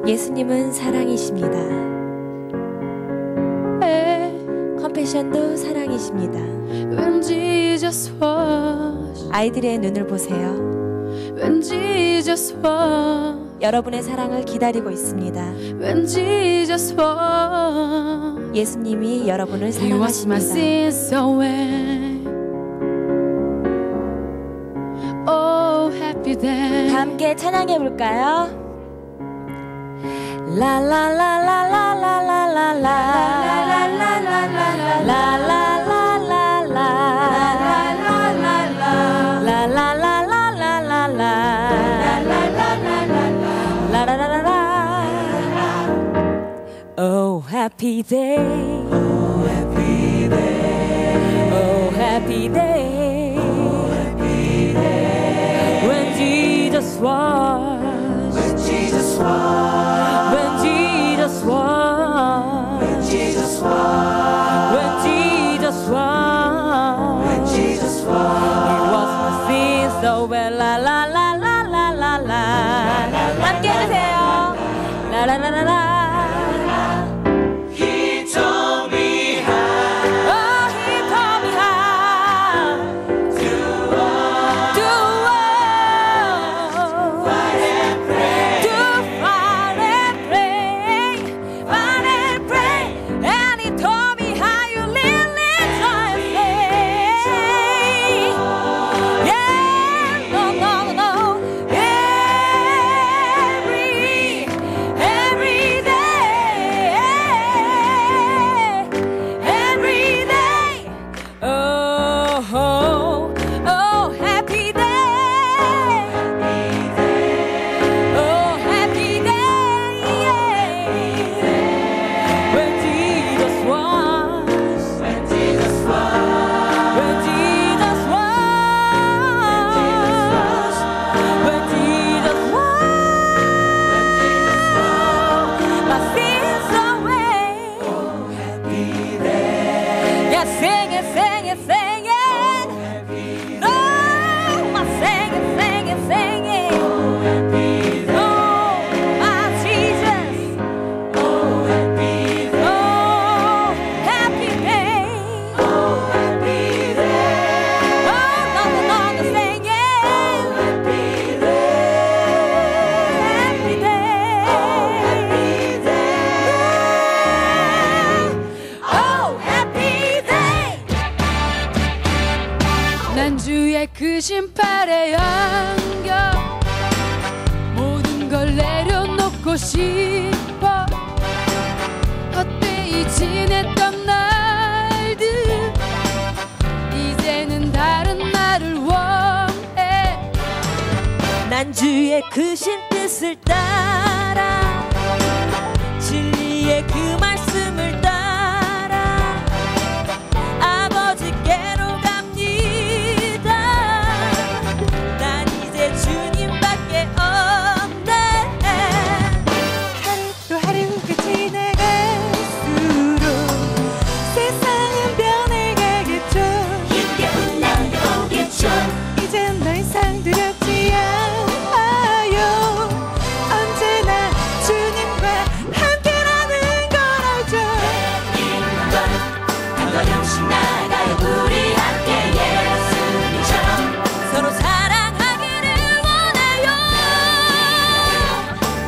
예수님은 사랑이십니다. 컴패션도 사랑이십니다. When Jesus was, 아이들의 눈을 보세요. when Jesus was, 여러분의 사랑을 기다리고 있습니다. when Jesus was, 예수님이 여러분을 He washed my 사랑하십니다. sins away. Oh, happy day. 다 함께 찬양해 볼까요? Oh, happy day. Oh, happy day. Oh, happy day. Oh, happy day. When Jesus was. When Jesus was. When Jesus was. When Jesus was. When Jesus was. When Jesus was. He was my sins away. La la la la la la la. 함께 해주세요. La la la la la. Every day. 신발에 안겨 모든 걸 내려놓고 싶어. 헛되이 지냈던 날들 이제는 다른 나를 원해. 난 주의 크신 뜻을 따라 진리의 그 말씀을 따라 아버지께로 갑니다. 난 이제 주님밖에 없네. 하루도 하루가 지나갈수록 세상은 변해가겠죠. 힘게 빛나오겠죠. 이젠 더 이상 두렵지 않아요. 언제나 주님과 함께라는 걸 알죠. 한 걸음씩 나아가요 우리 함께 예수님처럼. 서로 사랑하기를 원해요.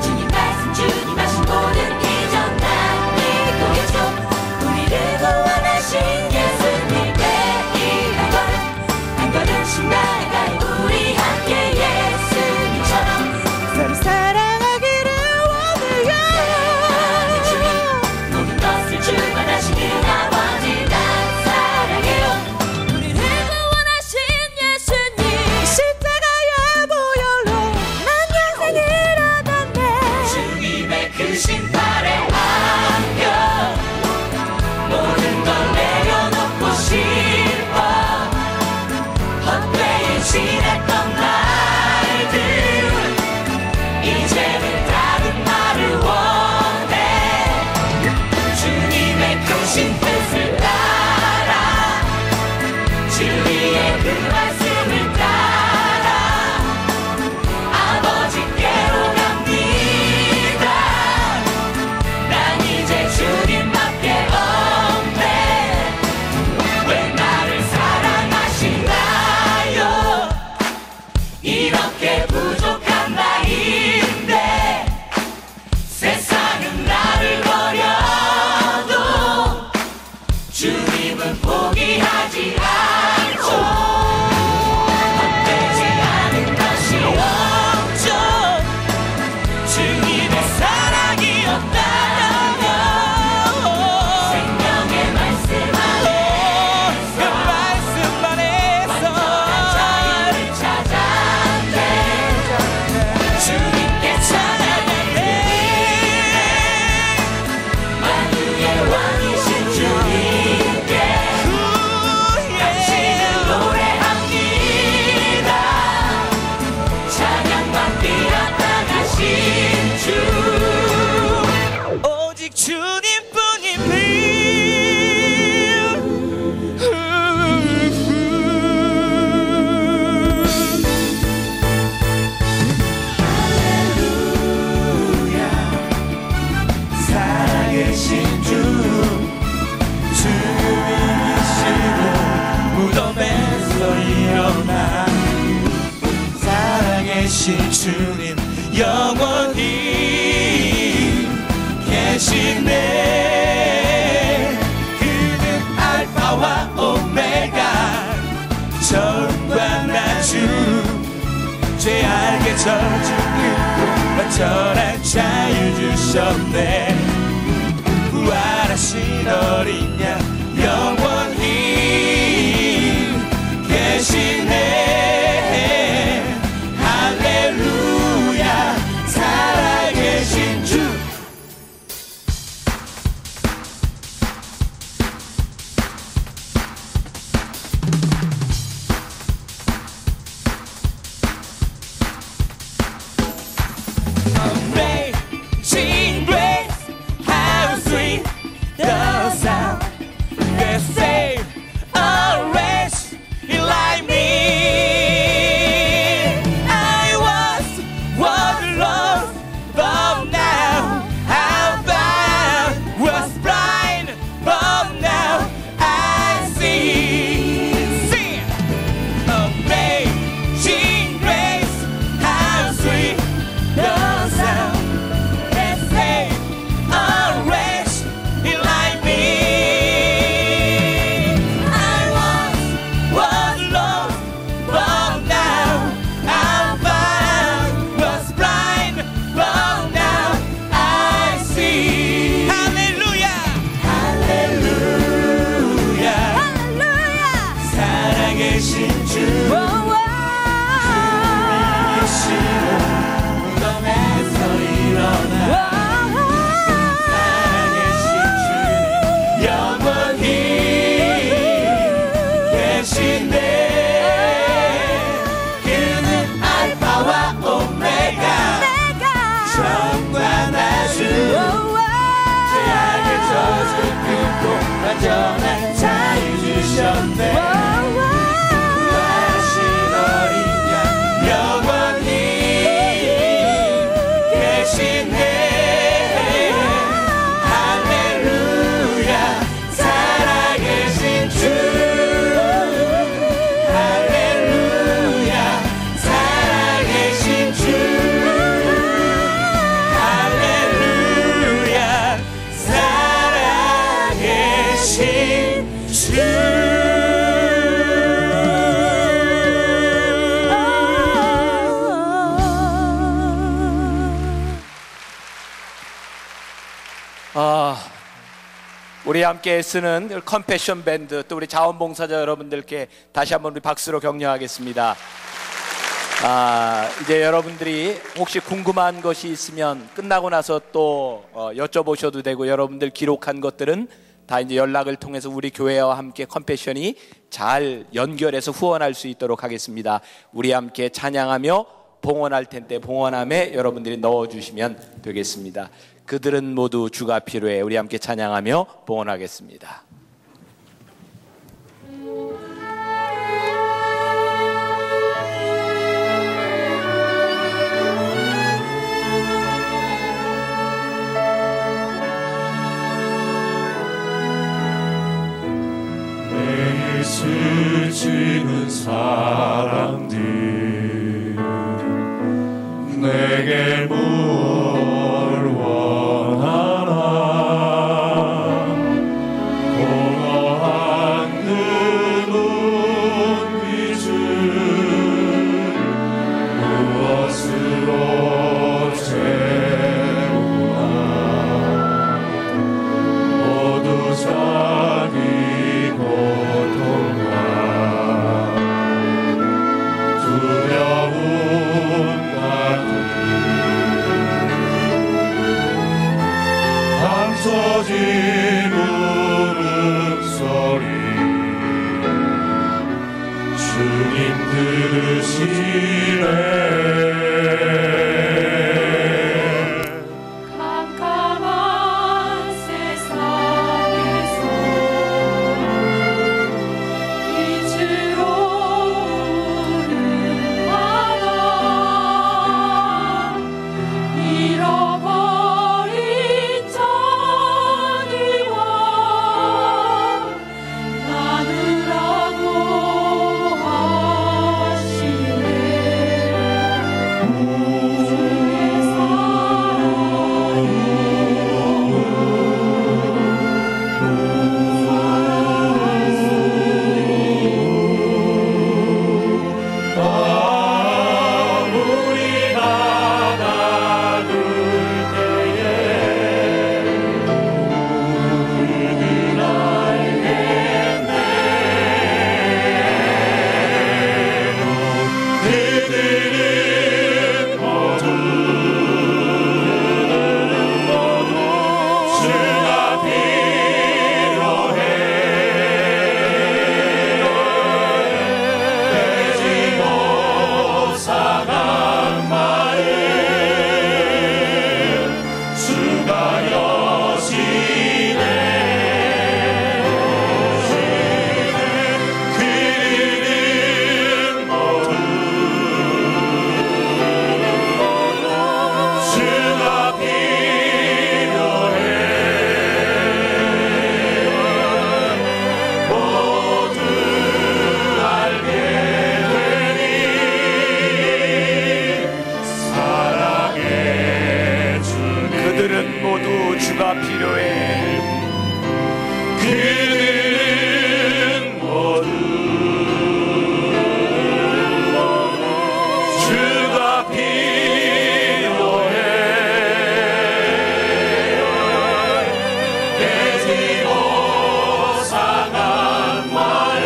주님 말씀 주님 하신 모든 이전 난 믿고겠죠. 우리를 구원하신 예수님께 한 걸음씩 나아가요 우리 함께 예수님처럼. 서로 사랑하기를 원해요. 주님 모든 것을 주관하신 그 아버지 난 사랑해요. 우리를 구원하신 예수님 십자가의 보혈로 난 영생을 얻었네. 주님의 그 신발에 안겨 모든 걸 내려놓고 싶어. 헛되이 지냈던 날들 이제는 다른 나를 원해. 주님의 크신 뜻을 따라 진리의 그 말씀을 따라 아버지께로 갑니다. 난 이제 주님밖에 없네. 왜 나를 사랑하시나요? 이렇게 부족한 나인데 세상은 나를 버려도 주님은 포기하지 않죠. 헛되지 않은 것이 없죠. 주님의 사랑이 없다면 생명의 말씀 안에서 자유를 찾았네. 주님께 찬양해. 만유의 왕이신 주님께 당신을 노래합니다. 찬양만 드렸다 가신 주 오직 살아계신 주 주님이시고 무덤에서 일어나 살아계신 주님 영원히 계시네. 그는 알파와 오메가 처음과 나중 죄악의 저주 끊고 완전한 자유 주셨네. 부활하신 어린 양 영원히 계시네. 할렐루야 살아계신 주. Amazing grace, how sweet the sound 우리 함께 애쓰는 컴패션 밴드, 또 우리 자원봉사자 여러분들께 다시 한번 우리 박수로 격려하겠습니다. 이제 여러분들이 혹시 궁금한 것이 있으면 끝나고 나서 또 여쭤보셔도 되고, 여러분들 기록한 것들은 다 이제 연락을 통해서 우리 교회와 함께 컴패션이 잘 연결해서 후원할 수 있도록 하겠습니다. 우리 함께 찬양하며 봉헌할 텐데 봉헌함에 여러분들이 넣어주시면 되겠습니다. 그들은 모두 주가 필요해. 우리 함께 찬양하며 봉헌하겠습니다. 매일 스치는 사람들 내게 뭘 원하나 공허한 눈빛은 무엇으로 채우나 모두 자기 고통과 두려움 감춰진 울음소리 주님 들으시네 캄캄한 세상에서 빛으로 우는 바다 잃어버린 자들과 나누라고 하시네 주의 아무리 바다를 때에 우리는 알겠네 그들은 모두 주가 필요해 깨지고 상한 마음 주가 여시네 그들은 모두 주가 필요해 모두 알게 되니 사랑의 주님 그들은 모두 주가 필요해. 그들은 모두 주가 필요해 깨지고 상한 마음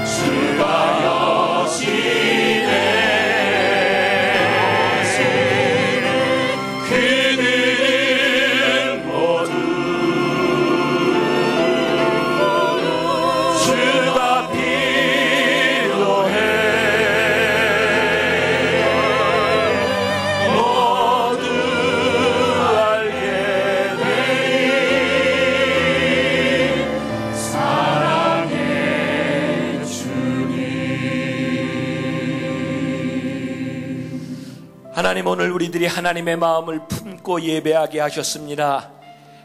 주가 여시네 그들은 모두 주가 필요해 모두 알게 되니 사랑의 주님 하나님, 오늘 우리들이 하나님의 마음을 품고 예배하게 하셨습니다.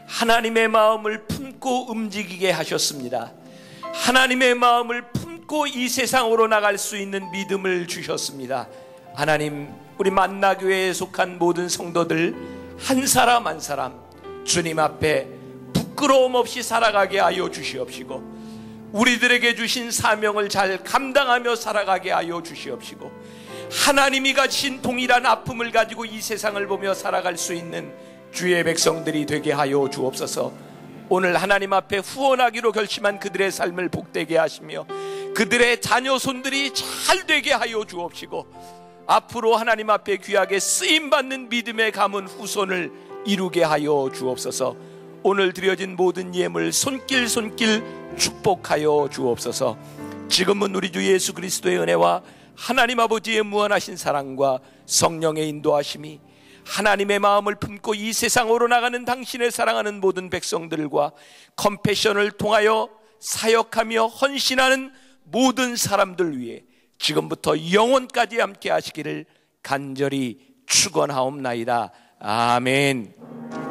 하나님의 마음을 품고 움직이게 하셨습니다. 하나님의 마음을 품고 이 세상으로 나갈 수 있는 믿음을 주셨습니다. 하나님, 우리 만나교회에 속한 모든 성도들 한 사람 한 사람 주님 앞에 부끄러움 없이 살아가게 하여 주시옵시고, 우리들에게 주신 사명을 잘 감당하며 살아가게 하여 주시옵시고, 하나님이 가진 동일한 아픔을 가지고 이 세상을 보며 살아갈 수 있는 주의 백성들이 되게 하여 주옵소서. 오늘 하나님 앞에 후원하기로 결심한 그들의 삶을 복되게 하시며 그들의 자녀손들이 잘 되게 하여 주옵시고 앞으로 하나님 앞에 귀하게 쓰임받는 믿음의 가문 후손을 이루게 하여 주옵소서. 오늘 드려진 모든 예물 손길 축복하여 주옵소서. 지금은 우리 주 예수 그리스도의 은혜와 하나님 아버지의 무한하신 사랑과 성령의 인도하심이 하나님의 마음을 품고 이 세상으로 나가는 당신의 사랑하는 모든 백성들과 컴패션을 통하여 사역하며 헌신하는 모든 사람들 위해 지금부터 영원까지 함께 하시기를 간절히 축원하옵나이다. 아멘.